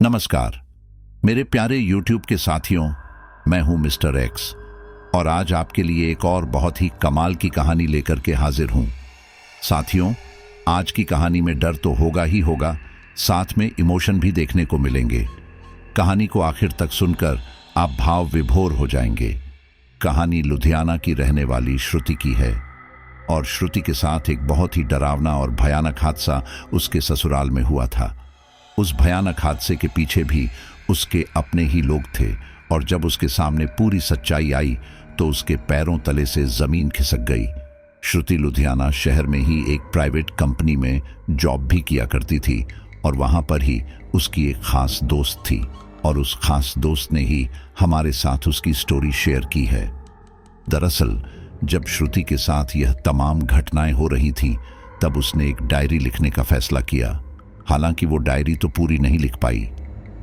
नमस्कार मेरे प्यारे YouTube के साथियों, मैं हूं मिस्टर एक्स और आज आपके लिए एक और बहुत ही कमाल की कहानी लेकर के हाजिर हूं। साथियों, आज की कहानी में डर तो होगा ही होगा, साथ में इमोशन भी देखने को मिलेंगे। कहानी को आखिर तक सुनकर आप भाव विभोर हो जाएंगे। कहानी लुधियाना की रहने वाली श्रुति की है और श्रुति के साथ एक बहुत ही डरावना और भयानक हादसा उसके ससुराल में हुआ था। उस भयानक हादसे के पीछे भी उसके अपने ही लोग थे और जब उसके सामने पूरी सच्चाई आई तो उसके पैरों तले से जमीन खिसक गई। श्रुति लुधियाना शहर में ही एक प्राइवेट कंपनी में जॉब भी किया करती थी और वहां पर ही उसकी एक खास दोस्त थी और उस खास दोस्त ने ही हमारे साथ उसकी स्टोरी शेयर की है। दरअसल जब श्रुति के साथ यह तमाम घटनाएं हो रही थी तब उसने एक डायरी लिखने का फैसला किया। हालांकि वो डायरी तो पूरी नहीं लिख पाई,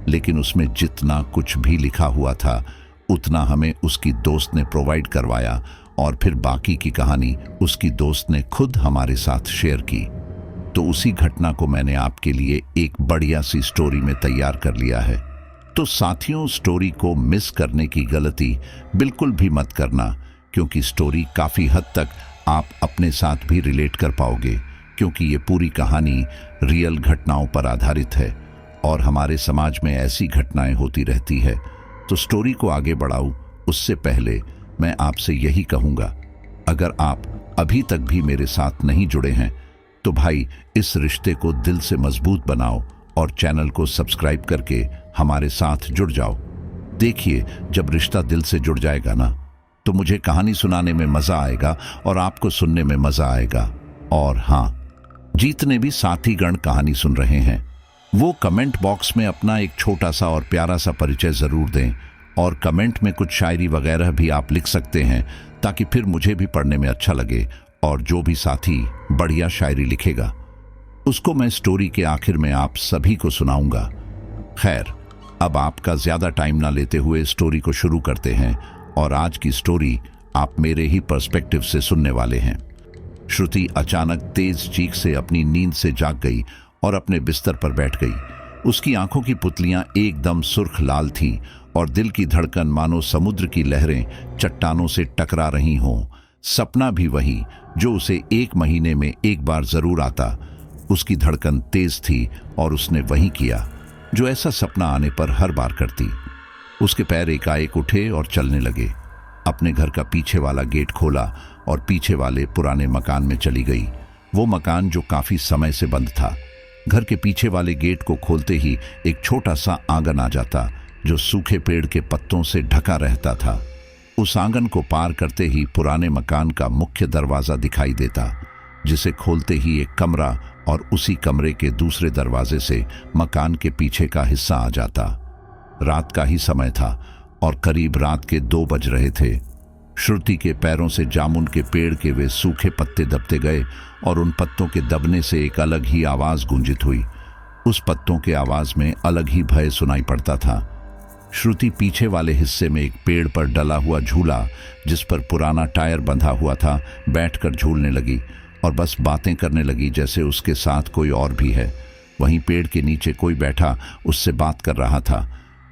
लेकिन उसमें जितना कुछ भी लिखा हुआ था उतना हमें उसकी दोस्त ने प्रोवाइड करवाया और फिर बाकी की कहानी उसकी दोस्त ने खुद हमारे साथ शेयर की। तो उसी घटना को मैंने आपके लिए एक बढ़िया सी स्टोरी में तैयार कर लिया है। तो साथियों, स्टोरी को मिस करने की गलती बिल्कुल भी मत करना, क्योंकि स्टोरी काफ़ी हद तक आप अपने साथ भी रिलेट कर पाओगे, क्योंकि ये पूरी कहानी रियल घटनाओं पर आधारित है और हमारे समाज में ऐसी घटनाएं होती रहती है। तो स्टोरी को आगे बढ़ाऊं उससे पहले मैं आपसे यही कहूँगा, अगर आप अभी तक भी मेरे साथ नहीं जुड़े हैं तो भाई इस रिश्ते को दिल से मजबूत बनाओ और चैनल को सब्सक्राइब करके हमारे साथ जुड़ जाओ। देखिए, जब रिश्ता दिल से जुड़ जाएगा ना तो मुझे कहानी सुनाने में मज़ा आएगा और आपको सुनने में मज़ा आएगा। और हाँ, जितने भी साथीगण कहानी सुन रहे हैं वो कमेंट बॉक्स में अपना एक छोटा सा और प्यारा सा परिचय ज़रूर दें और कमेंट में कुछ शायरी वगैरह भी आप लिख सकते हैं, ताकि फिर मुझे भी पढ़ने में अच्छा लगे और जो भी साथी बढ़िया शायरी लिखेगा उसको मैं स्टोरी के आखिर में आप सभी को सुनाऊंगा। खैर, अब आपका ज़्यादा टाइम ना लेते हुए स्टोरी को शुरू करते हैं और आज की स्टोरी आप मेरे ही पर्सपेक्टिव से सुनने वाले हैं। श्रुति अचानक तेज चीख से अपनी नींद से जाग गई और अपने बिस्तर पर बैठ गई। उसकी आंखों की पुतलियां एकदम सुर्ख लाल थीं और दिल की धड़कन मानो समुद्र की लहरें चट्टानों से टकरा रही हों। सपना भी वही जो उसे 1 महीने में एक बार जरूर आता। उसकी धड़कन तेज थी और उसने वही किया जो ऐसा सपना आने पर हर बार करती। उसके पैर एकाएक उठे और चलने लगे। अपने घर का पीछे वाला गेट खोला और पीछे वाले पुराने मकान में चली गई। वो मकान जो काफी समय से बंद था। घर के पीछे वाले गेट को खोलते ही एक छोटा सा आंगन आ जाता जो सूखे पेड़ के पत्तों से ढका रहता था। उस आंगन को पार करते ही पुराने मकान का मुख्य दरवाजा दिखाई देता, जिसे खोलते ही एक कमरा और उसी कमरे के दूसरे दरवाजे से मकान के पीछे का हिस्सा आ जाता। रात का ही समय था और करीब रात के 2 बज रहे थे। श्रुति के पैरों से जामुन के पेड़ के वे सूखे पत्ते दबते गए और उन पत्तों के दबने से एक अलग ही आवाज गूंजित हुई। उस पत्तों के आवाज में अलग ही भय सुनाई पड़ता था। श्रुति पीछे वाले हिस्से में एक पेड़ पर डला हुआ झूला, जिस पर पुराना टायर बंधा हुआ था, बैठकर झूलने लगी और बस बातें करने लगी जैसे उसके साथ कोई और भी है। वहीं पेड़ के नीचे कोई बैठा उससे बात कर रहा था।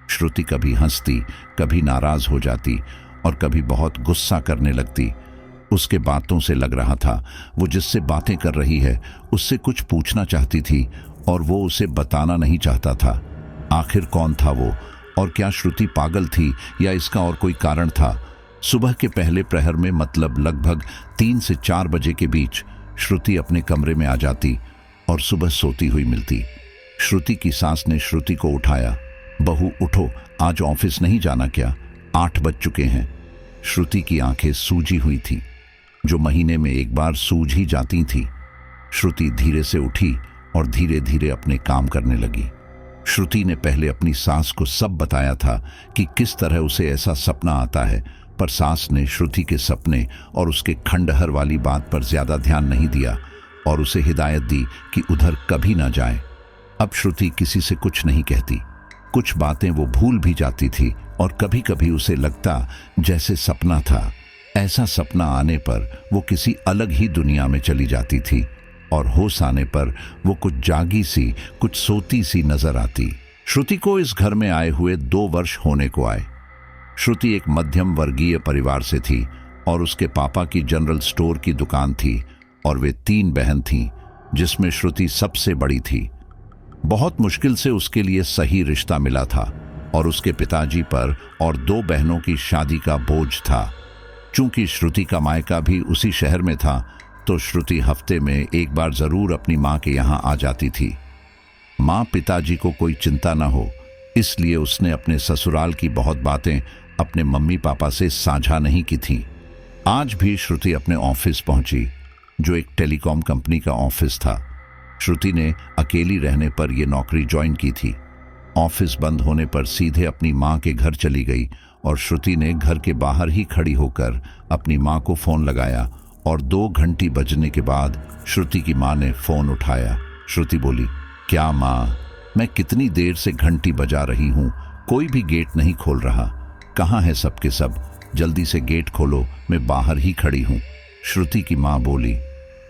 श्रुति कभी हंसती, कभी नाराज हो जाती और कभी बहुत गुस्सा करने लगती। उसके बातों से लग रहा था वो जिससे बातें कर रही है उससे कुछ पूछना चाहती थी और वो उसे बताना नहीं चाहता था। आखिर कौन था वो, और क्या श्रुति पागल थी या इसका और कोई कारण था? सुबह के पहले प्रहर में, मतलब लगभग 3 से 4 बजे के बीच, श्रुति अपने कमरे में आ जाती और सुबह सोती हुई मिलती। श्रुति की सास ने श्रुति को उठाया। बहू उठो, आज ऑफिस नहीं जाना क्या? 8 बज चुके हैं। श्रुति की आंखें सूजी हुई थी, जो महीने में एक बार सूज ही जाती थी। श्रुति धीरे से उठी और धीरे धीरे अपने काम करने लगी। श्रुति ने पहले अपनी सास को सब बताया था कि किस तरह उसे ऐसा सपना आता है, पर सास ने श्रुति के सपने और उसके खंडहर वाली बात पर ज्यादा ध्यान नहीं दिया और उसे हिदायत दी कि उधर कभी ना जाए। अब श्रुति किसी से कुछ नहीं कहती। कुछ बातें वो भूल भी जाती थी और कभी कभी उसे लगता जैसे सपना था। ऐसा सपना आने पर वो किसी अलग ही दुनिया में चली जाती थी और होश आने पर वो कुछ जागी सी, कुछ सोती सी नजर आती। श्रुति को इस घर में आए हुए 2 वर्ष होने को आए। श्रुति एक मध्यम वर्गीय परिवार से थी और उसके पापा की जनरल स्टोर की दुकान थी और वे 3 बहन थीं, जिसमें श्रुति सबसे बड़ी थी। बहुत मुश्किल से उसके लिए सही रिश्ता मिला था और उसके पिताजी पर और 2 बहनों की शादी का बोझ था। चूंकि श्रुति का मायका भी उसी शहर में था, तो श्रुति हफ्ते में एक बार जरूर अपनी माँ के यहाँ आ जाती थी। माँ पिताजी को कोई चिंता न हो, इसलिए उसने अपने ससुराल की बहुत बातें अपने मम्मी पापा से साझा नहीं की थी। आज भी श्रुति अपने ऑफिस पहुंची, जो एक टेलीकॉम कंपनी का ऑफिस था। श्रुति ने अकेली रहने पर यह नौकरी ज्वाइन की थी। ऑफिस बंद होने पर सीधे अपनी माँ के घर चली गई और श्रुति ने घर के बाहर ही खड़ी होकर अपनी माँ को फोन लगाया और 2 घंटी बजने के बाद श्रुति की माँ ने फोन उठाया। श्रुति बोली, क्या माँ, मैं कितनी देर से घंटी बजा रही हूँ, कोई भी गेट नहीं खोल रहा। कहाँ है सबके सब? जल्दी से गेट खोलो, मैं बाहर ही खड़ी हूँ। श्रुति की माँ बोली,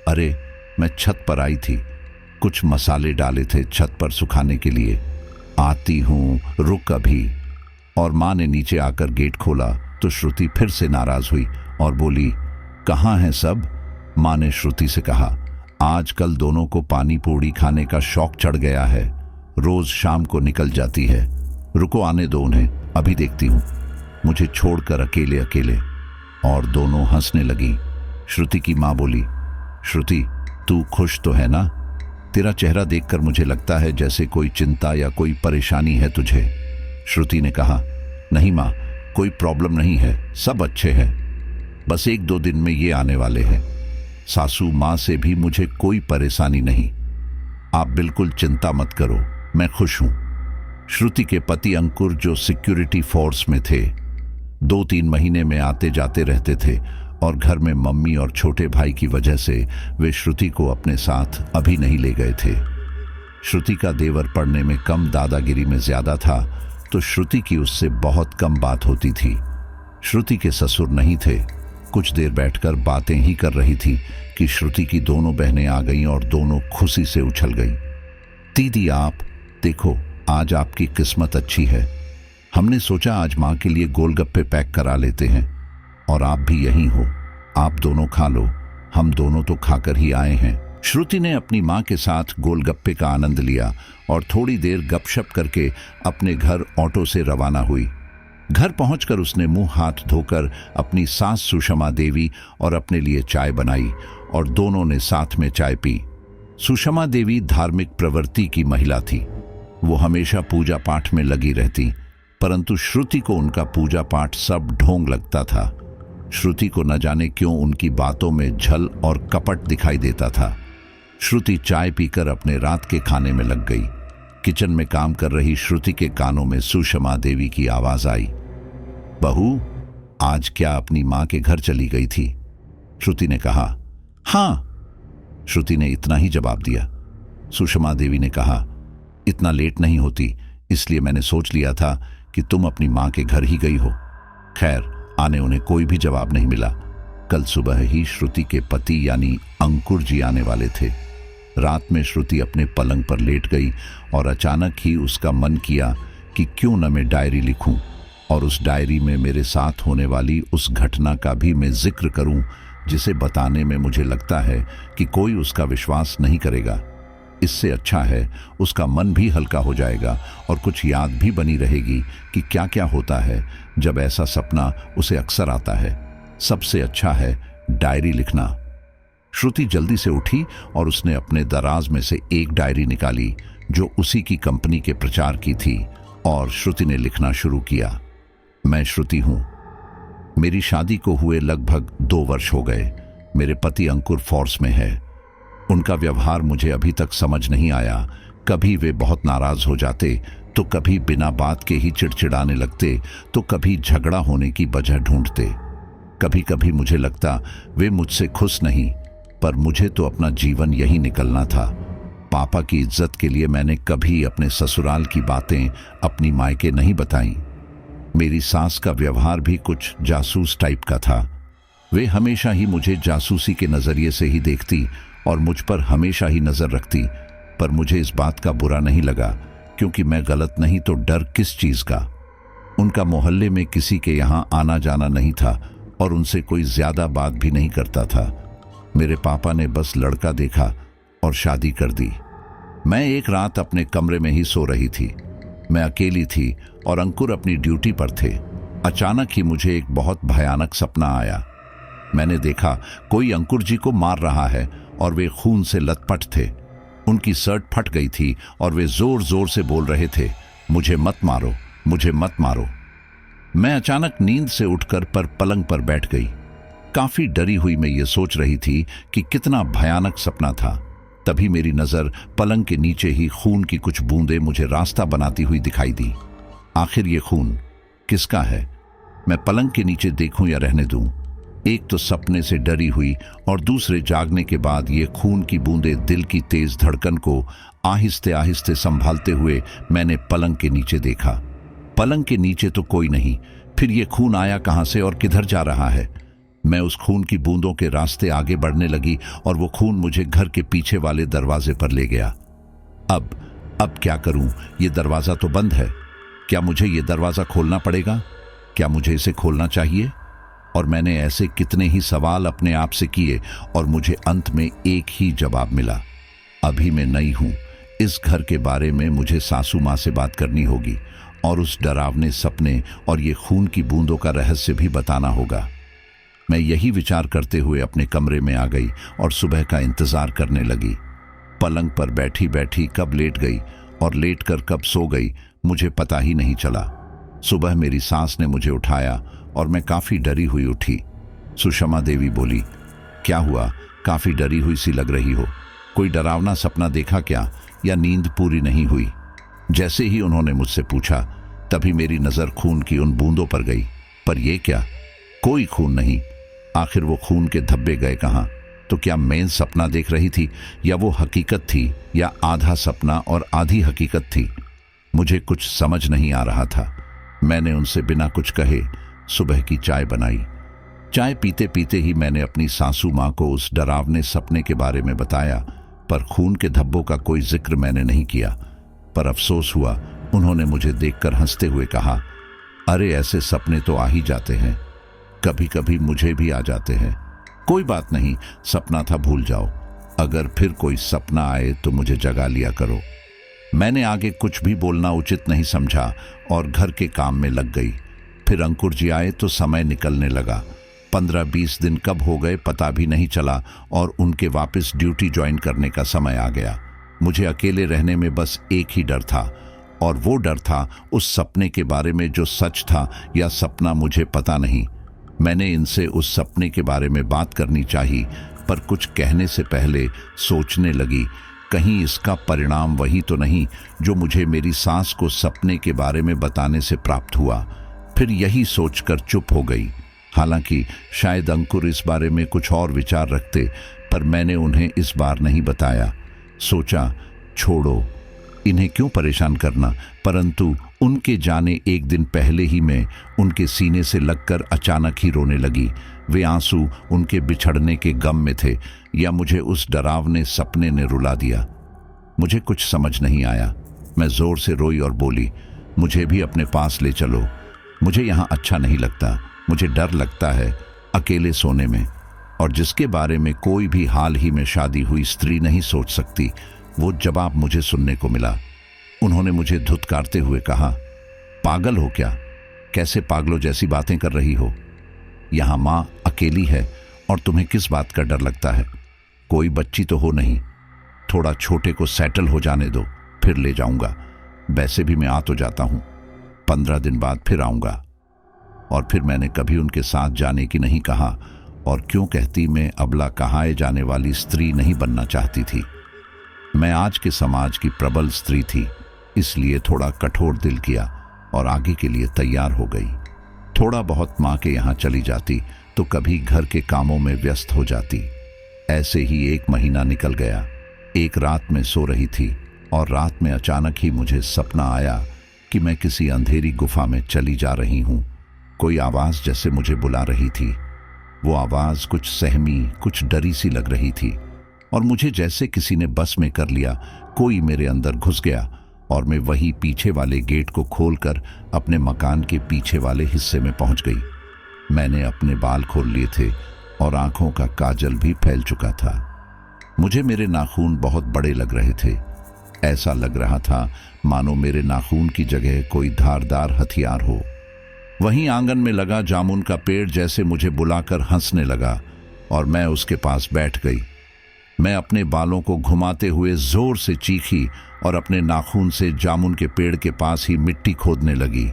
अरे मैं छत पर आई थी, कुछ मसाले डाले थे छत पर सुखाने के लिए, आती हूँ, रुक अभी। और माँ ने नीचे आकर गेट खोला तो श्रुति फिर से नाराज हुई और बोली, कहाँ हैं सब? माँ ने श्रुति से कहा, आजकल दोनों को पानी पूड़ी खाने का शौक चढ़ गया है, रोज शाम को निकल जाती है। रुको, आने दो उन्हें, अभी देखती हूँ, मुझे छोड़कर अकेले अकेले। और दोनों हंसने लगी। श्रुति की माँ बोली, श्रुति तू खुश तो है ना? तेरा चेहरा देखकर मुझे लगता है जैसे कोई चिंता या कोई परेशानी है तुझे। श्रुति ने कहा, नहीं माँ, कोई प्रॉब्लम नहीं है, सब अच्छे हैं, बस 1-2 दिन में ये आने वाले हैं। सासू माँ से भी मुझे कोई परेशानी नहीं, आप बिल्कुल चिंता मत करो, मैं खुश हूं। श्रुति के पति अंकुर, जो सिक्योरिटी फोर्स में थे, 2-3 महीने में आते जाते रहते थे और घर में मम्मी और छोटे भाई की वजह से वे श्रुति को अपने साथ अभी नहीं ले गए थे। श्रुति का देवर पढ़ने में कम, दादागिरी में ज्यादा था, तो श्रुति की उससे बहुत कम बात होती थी। श्रुति के ससुर नहीं थे। कुछ देर बैठकर बातें ही कर रही थी कि श्रुति की दोनों बहनें आ गईं और दोनों खुशी से उछल गईं। दीदी, आप देखो, आज आपकी किस्मत अच्छी है, हमने सोचा आज माँ के लिए गोलगप्पे पैक करा लेते हैं और आप भी यहीं हो, आप दोनों खा लो, हम दोनों तो खाकर ही आए हैं। श्रुति ने अपनी माँ के साथ गोलगप्पे का आनंद लिया और थोड़ी देर गपशप करके अपने घर ऑटो से रवाना हुई। घर पहुंचकर उसने मुंह हाथ धोकर अपनी सास सुषमा देवी और अपने लिए चाय बनाई और दोनों ने साथ में चाय पी। सुषमा देवी धार्मिक प्रवृत्ति की महिला थी। वो हमेशा पूजा पाठ में लगी रहती, परंतु श्रुति को उनका पूजा पाठ सब ढोंग लगता था। श्रुति को न जाने क्यों उनकी बातों में छल और कपट दिखाई देता था। श्रुति चाय पीकर अपने रात के खाने में लग गई। किचन में काम कर रही श्रुति के कानों में सुषमा देवी की आवाज आई, बहू, आज क्या अपनी माँ के घर चली गई थी? श्रुति ने कहा, हाँ। श्रुति ने इतना ही जवाब दिया। सुषमा देवी ने कहा, इतना लेट नहीं होती, इसलिए मैंने सोच लिया था कि तुम अपनी माँ के घर ही गई हो। खैर, आने उन्हें कोई भी जवाब नहीं मिला। कल सुबह ही श्रुति के पति यानी अंकुर जी आने वाले थे। रात में श्रुति अपने पलंग पर लेट गई और अचानक ही उसका मन किया कि क्यों न मैं डायरी लिखूं और उस डायरी में मेरे साथ होने वाली उस घटना का भी मैं जिक्र करूं, जिसे बताने में मुझे लगता है कि कोई उसका विश्वास नहीं करेगा। इससे अच्छा है उसका मन भी हल्का हो जाएगा और कुछ याद भी बनी रहेगी कि क्या क्या होता है जब ऐसा सपना उसे अक्सर आता है। सबसे अच्छा है डायरी लिखना। श्रुति जल्दी से उठी और उसने अपने दराज में से एक डायरी निकाली जो उसी की कंपनी के प्रचार की थी और श्रुति ने लिखना शुरू किया। मैं श्रुति हूं। मेरी शादी को हुए लगभग 2 वर्ष हो गए। मेरे पति अंकुर फोर्स में है। उनका व्यवहार मुझे अभी तक समझ नहीं आया। कभी वे बहुत नाराज हो जाते, तो कभी बिना बात के ही चिड़चिड़ाने लगते, तो कभी झगड़ा होने की वजह ढूंढते। कभी कभी मुझे लगता वे मुझसे खुश नहीं, पर मुझे तो अपना जीवन यही निकलना था। पापा की इज्जत के लिए मैंने कभी अपने ससुराल की बातें अपनी मायके नहीं बताई। मेरी सास का व्यवहार भी कुछ जासूस टाइप का था। वे हमेशा ही मुझे जासूसी के नजरिए से ही देखती और मुझ पर हमेशा ही नजर रखती, पर मुझे इस बात का बुरा नहीं लगा क्योंकि मैं गलत नहीं तो डर किस चीज का। उनका मोहल्ले में किसी के यहां आना जाना नहीं था और उनसे कोई ज्यादा बात भी नहीं करता था। मेरे पापा ने बस लड़का देखा और शादी कर दी। मैं एक रात अपने कमरे में ही सो रही थी। मैं अकेली थी और अंकुर अपनी ड्यूटी पर थे। अचानक ही मुझे एक बहुत भयानक सपना आया। मैंने देखा कोई अंकुर जी को मार रहा है और वे खून से लथपथ थे। उनकी शर्ट फट गई थी और वे जोर जोर से बोल रहे थे, मुझे मत मारो, मुझे मत मारो। मैं अचानक नींद से उठकर पलंग पर बैठ गई। काफी डरी हुई मैं ये सोच रही थी कि कितना भयानक सपना था। तभी मेरी नजर पलंग के नीचे ही खून की कुछ बूंदें मुझे रास्ता बनाती हुई दिखाई दी। आखिर ये खून किसका है? मैं पलंग के नीचे देखूं या रहने दूं? एक तो सपने से डरी हुई और दूसरे जागने के बाद ये खून की बूंदें दिल की तेज धड़कन को आहिस्ते आहिस्ते संभालते हुए मैंने पलंग के नीचे देखा। पलंग के नीचे तो कोई नहीं, फिर ये खून आया कहां से और किधर जा रहा है? मैं उस खून की बूंदों के रास्ते आगे बढ़ने लगी और वो खून मुझे घर के पीछे वाले दरवाजे पर ले गया। अब क्या करूं? ये दरवाजा तो बंद है। क्या मुझे ये दरवाजा खोलना पड़ेगा? क्या मुझे इसे खोलना चाहिए? और मैंने ऐसे कितने ही सवाल अपने आप से किए और मुझे अंत में एक ही जवाब मिला, अभी मैं नई हूं। इस घर के बारे में मुझे सासू माँ से बात करनी होगी और उस डरावने सपने और ये खून की बूंदों का रहस्य भी बताना होगा। मैं यही विचार करते हुए अपने कमरे में आ गई और सुबह का इंतजार करने लगी। पलंग पर बैठी बैठी कब लेट गई और लेटकर कब सो गई मुझे पता ही नहीं चला। सुबह मेरी सास ने मुझे उठाया और मैं काफी डरी हुई उठी। सुषमा देवी बोली, क्या हुआ? काफी डरी हुई सी लग रही हो। कोई डरावना सपना देखा क्या, या नींद पूरी नहीं हुई? जैसे ही उन्होंने मुझसे पूछा तभी मेरी नजर खून की उन बूंदों पर गई। पर यह क्या? कोई खून नहीं। आखिर वो खून के धब्बे गए कहां? तो क्या मैं सपना देख रही थी या वो हकीकत थी, या आधा सपना और आधी हकीकत थी? मुझे कुछ समझ नहीं आ रहा था। मैंने उनसे बिना कुछ कहे सुबह की चाय बनाई। चाय पीते पीते ही मैंने अपनी सासू माँ को उस डरावने सपने के बारे में बताया, पर खून के धब्बों का कोई जिक्र मैंने नहीं किया। पर अफसोस हुआ, उन्होंने मुझे देखकर हंसते हुए कहा, अरे ऐसे सपने तो आ ही जाते हैं, कभी कभी मुझे भी आ जाते हैं। कोई बात नहीं, सपना था, भूल जाओ। अगर फिर कोई सपना आए तो मुझे जगा लिया करो। मैंने आगे कुछ भी बोलना उचित नहीं समझा और घर के काम में लग गई। फिर अंकुर जी आए तो समय निकलने लगा। 15-20 दिन कब हो गए पता भी नहीं चला और उनके वापस ड्यूटी ज्वाइन करने का समय आ गया। मुझे अकेले रहने में बस एक ही डर था, और वो डर था उस सपने के बारे में जो सच था या सपना मुझे पता नहीं। मैंने इनसे उस सपने के बारे में बात करनी चाहिए, पर कुछ कहने से पहले सोचने लगी, कहीं इसका परिणाम वही तो नहीं जो मुझे मेरी सास को सपने के बारे में बताने से प्राप्त हुआ। फिर यही सोचकर चुप हो गई। हालांकि शायद अंकुर इस बारे में कुछ और विचार रखते, पर मैंने उन्हें इस बार नहीं बताया। सोचा छोड़ो, इन्हें क्यों परेशान करना। परंतु उनके जाने एक दिन पहले ही मैं उनके सीने से लगकर अचानक ही रोने लगी। वे आंसू उनके बिछड़ने के गम में थे या मुझे उस डरावने सपने ने रुला दिया। मुझे कुछ समझ नहीं आया। मैं जोर से रोई और बोली, मुझे भी अपने पास ले चलो, मुझे यहाँ अच्छा नहीं लगता। मुझे डर लगता है अकेले सोने में, और जिसके बारे में कोई भी हाल ही में शादी हुई स्त्री नहीं सोच सकती। वो जवाब मुझे सुनने को मिला। उन्होंने मुझे धुतकारते हुए कहा, पागल हो क्या? कैसे पागलों जैसी बातें कर रही हो? यहाँ माँ अकेली है और तुम्हें किस बात का डर लगता है? कोई बच्ची तो हो नहीं। थोड़ा छोटे को सेटल हो जाने दो, फिर ले जाऊंगा। वैसे भी मैं आ तो जाता हूँ, 15 दिन बाद फिर आऊंगा। और फिर मैंने कभी उनके साथ जाने की नहीं कहा, और क्यों कहती, मैं अबला कहाए जाने वाली स्त्री नहीं बनना चाहती थी। मैं आज के समाज की प्रबल स्त्री थी, इसलिए थोड़ा कठोर दिल किया और आगे के लिए तैयार हो गई। थोड़ा बहुत माँ के यहाँ चली जाती तो कभी घर के कामों में व्यस्त हो जाती। ऐसे ही 1 महीना निकल गया। एक रात में सो रही थी और रात में अचानक ही मुझे सपना आया कि मैं किसी अंधेरी गुफा में चली जा रही हूँ। कोई आवाज़ जैसे मुझे बुला रही थी। वो आवाज़ कुछ सहमी, कुछ डरी सी लग रही थी, और मुझे जैसे किसी ने बस में कर लिया। कोई मेरे अंदर घुस गया और मैं वही पीछे वाले गेट को खोलकर अपने मकान के पीछे वाले हिस्से में पहुंच गई। मैंने अपने बाल खोल लिए थे और आंखों का काजल भी फैल चुका था। मुझे मेरे नाखून बहुत बड़े लग रहे थे। ऐसा लग रहा था मानो मेरे नाखून की जगह कोई धारदार हथियार हो। वहीं आंगन में लगा जामुन का पेड़ जैसे मुझे बुलाकर हंसने लगा और मैं उसके पास बैठ गई। मैं अपने बालों को घुमाते हुए जोर से चीखी और अपने नाखून से जामुन के पेड़ के पास ही मिट्टी खोदने लगी।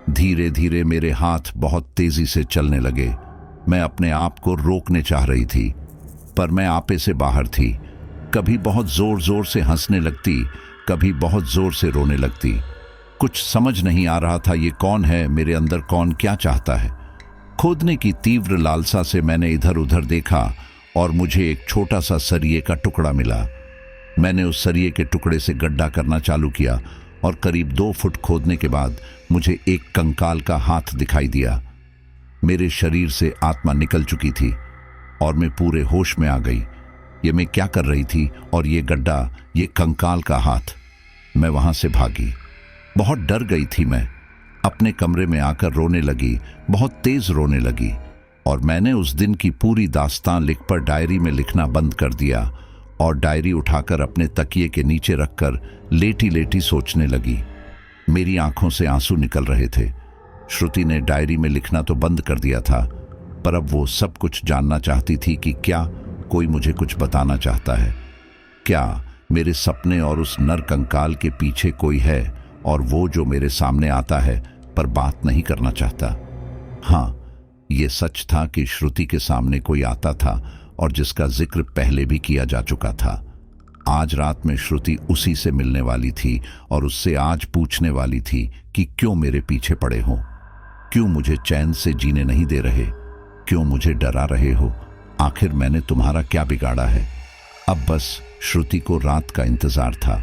धीरे धीरे मेरे हाथ बहुत तेजी से चलने लगे। मैं अपने आप को रोकने चाह रही थी, पर मैं आपे से बाहर थी। कभी बहुत जोर जोर से हंसने लगती, कभी बहुत जोर से रोने लगती। कुछ समझ नहीं आ रहा था ये कौन है, मेरे अंदर कौन क्या चाहता है। खोदने की तीव्र लालसा से मैंने इधर उधर देखा और मुझे एक छोटा सा सरिये का टुकड़ा मिला। मैंने उस सरिये के टुकड़े से गड्ढा करना चालू किया और करीब 2 फुट खोदने के बाद मुझे एक कंकाल का हाथ दिखाई दिया। मेरे शरीर से आत्मा निकल चुकी थी और मैं पूरे होश में आ गई। ये मैं क्या कर रही थी और ये गड्ढा, ये कंकाल का हाथ। मैं वहां से भागी। बहुत डर गई थी। मैं अपने कमरे में आकर रोने लगी, बहुत तेज रोने लगी। और मैंने उस दिन की पूरी दास्तान लिख पर डायरी में लिखना बंद कर दिया और डायरी उठाकर अपने तकिए के नीचे रखकर लेटी लेटी सोचने लगी। मेरी आंखों से आंसू निकल रहे थे। श्रुति ने डायरी में लिखना तो बंद कर दिया था, पर अब वो सब कुछ जानना चाहती थी कि क्या कोई मुझे कुछ बताना चाहता है। क्या मेरे सपने और उस नर कंकाल के पीछे कोई है और वो जो मेरे सामने आता है पर बात नहीं करना चाहता। हाँ, ये सच था कि श्रुति के सामने कोई आता था और जिसका जिक्र पहले भी किया जा चुका था। आज रात में श्रुति उसी से मिलने वाली थी और उससे आज पूछने वाली थी कि क्यों मेरे पीछे पड़े हो, क्यों मुझे चैन से जीने नहीं दे रहे, क्यों मुझे डरा रहे हो, आखिर मैंने तुम्हारा क्या बिगाड़ा है। अब बस श्रुति को रात का इंतजार था।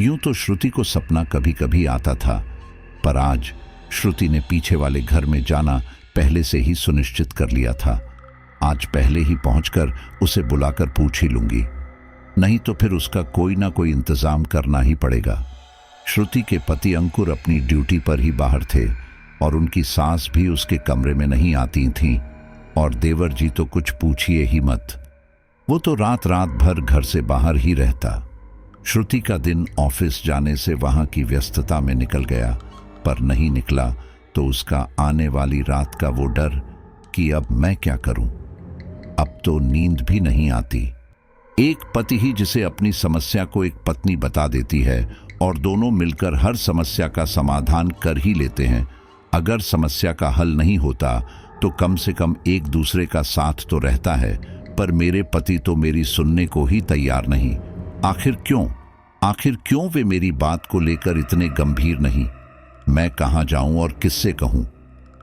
यूं तो श्रुति को सपना कभी कभी आता था, पर आज श्रुति ने पीछे वाले घर में जाना पहले से ही सुनिश्चित कर लिया था। आज पहले ही पहुंचकर उसे बुलाकर पूछ ही लूंगी, नहीं तो फिर उसका कोई ना कोई इंतजाम करना ही पड़ेगा। श्रुति के पति अंकुर अपनी ड्यूटी पर ही बाहर थे और उनकी सास भी उसके कमरे में नहीं आती थीं, और देवर जी तो कुछ पूछिए ही मत। वो तो रात रात भर घर से बाहर ही रहता। श्रुति का दिन ऑफिस जाने से वहां की व्यस्तता में निकल गया, पर नहीं निकला तो उसका आने वाली रात का वो डर कि अब मैं क्या करूं। अब तो नींद भी नहीं आती। एक पति ही जिसे अपनी समस्या को एक पत्नी बता देती है और दोनों मिलकर हर समस्या का समाधान कर ही लेते हैं। अगर समस्या का हल नहीं होता तो कम से कम एक दूसरे का साथ तो रहता है, पर मेरे पति तो मेरी सुनने को ही तैयार नहीं। आखिर क्यों वे मेरी बात को लेकर इतने गंभीर नहीं। मैं कहाँ जाऊं और किससे कहूं।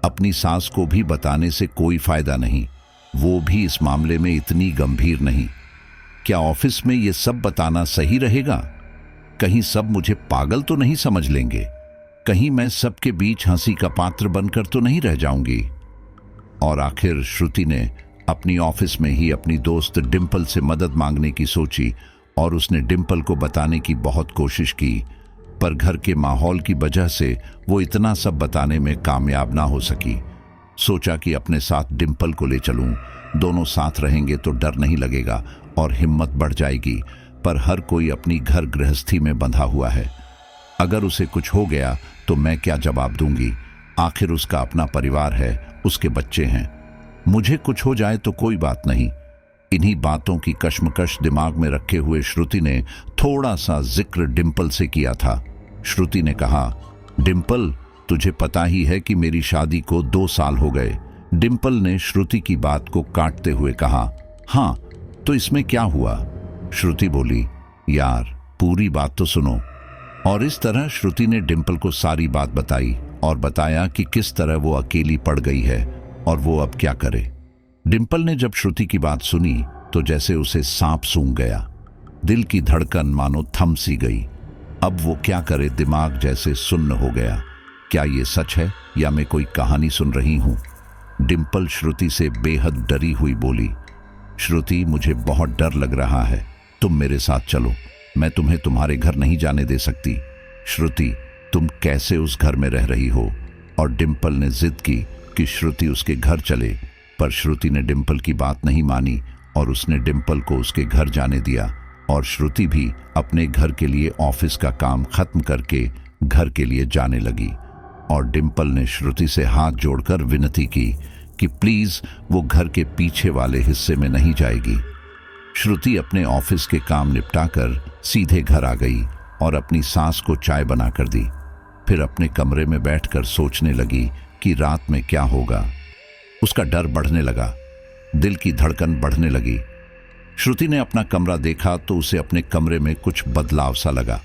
अपनी सास को भी बताने से कोई फायदा नहीं, वो भी इस मामले में इतनी गंभीर नहीं। क्या ऑफिस में ये सब बताना सही रहेगा? कहीं सब मुझे पागल तो नहीं समझ लेंगे? कहीं मैं सबके बीच हंसी का पात्र बनकर तो नहीं रह जाऊंगी? और आखिर श्रुति ने अपनी ऑफिस में ही अपनी दोस्त डिंपल से मदद मांगने की सोची और उसने डिंपल को बताने की बहुत कोशिश की, पर घर के माहौल की वजह से वो इतना सब बताने में कामयाब ना हो सकी। सोचा कि अपने साथ डिंपल को ले चलूं, दोनों साथ रहेंगे तो डर नहीं लगेगा और हिम्मत बढ़ जाएगी, पर हर कोई अपनी घर गृहस्थी में बंधा हुआ है। अगर उसे कुछ हो गया तो मैं क्या जवाब दूंगी? आखिर उसका अपना परिवार है, उसके बच्चे हैं। मुझे कुछ हो जाए तो कोई बात नहीं। इन्हीं बातों की कश्मकश दिमाग में रखे हुए श्रुति ने थोड़ा सा जिक्र डिंपल से किया था। श्रुति ने कहा, डिंपल, तुझे पता ही है कि मेरी शादी को 2 साल हो गए। डिंपल ने श्रुति की बात को काटते हुए कहा, हाँ, तो इसमें क्या हुआ? श्रुति बोली, यार पूरी बात तो सुनो। और इस तरह श्रुति ने डिंपल को सारी बात बताई और बताया कि किस तरह वो अकेली पड़ गई है और वो अब क्या करे। डिंपल ने जब श्रुति की बात सुनी तो जैसे उसे सांप सूंघ गया। दिल की धड़कन मानो थम सी गई। अब वो क्या करे, दिमाग जैसे सुन्न हो गया। क्या ये सच है या मैं कोई कहानी सुन रही हूं? डिंपल श्रुति से बेहद डरी हुई बोली, श्रुति, मुझे बहुत डर लग रहा है, तुम मेरे साथ चलो। मैं तुम्हें तुम्हारे घर नहीं जाने दे सकती। श्रुति, तुम कैसे उस घर में रह रही हो? और डिंपल ने जिद की कि श्रुति उसके घर चले, पर श्रुति ने डिंपल की बात नहीं मानी और उसने डिंपल को उसके घर जाने दिया और श्रुति भी अपने घर के लिए ऑफिस का काम खत्म करके घर के लिए जाने लगी। और डिंपल ने श्रुति से हाथ जोड़कर विनती की कि प्लीज वो घर के पीछे वाले हिस्से में नहीं जाएगी। श्रुति अपने ऑफिस के काम निपटाकर सीधे घर आ गई और अपनी सास को चाय बनाकर दी। फिर अपने कमरे में बैठकर सोचने लगी कि रात में क्या होगा। उसका डर बढ़ने लगा, दिल की धड़कन बढ़ने लगी। श्रुति ने अपना कमरा देखा तो उसे अपने कमरे में कुछ बदलाव सा लगा,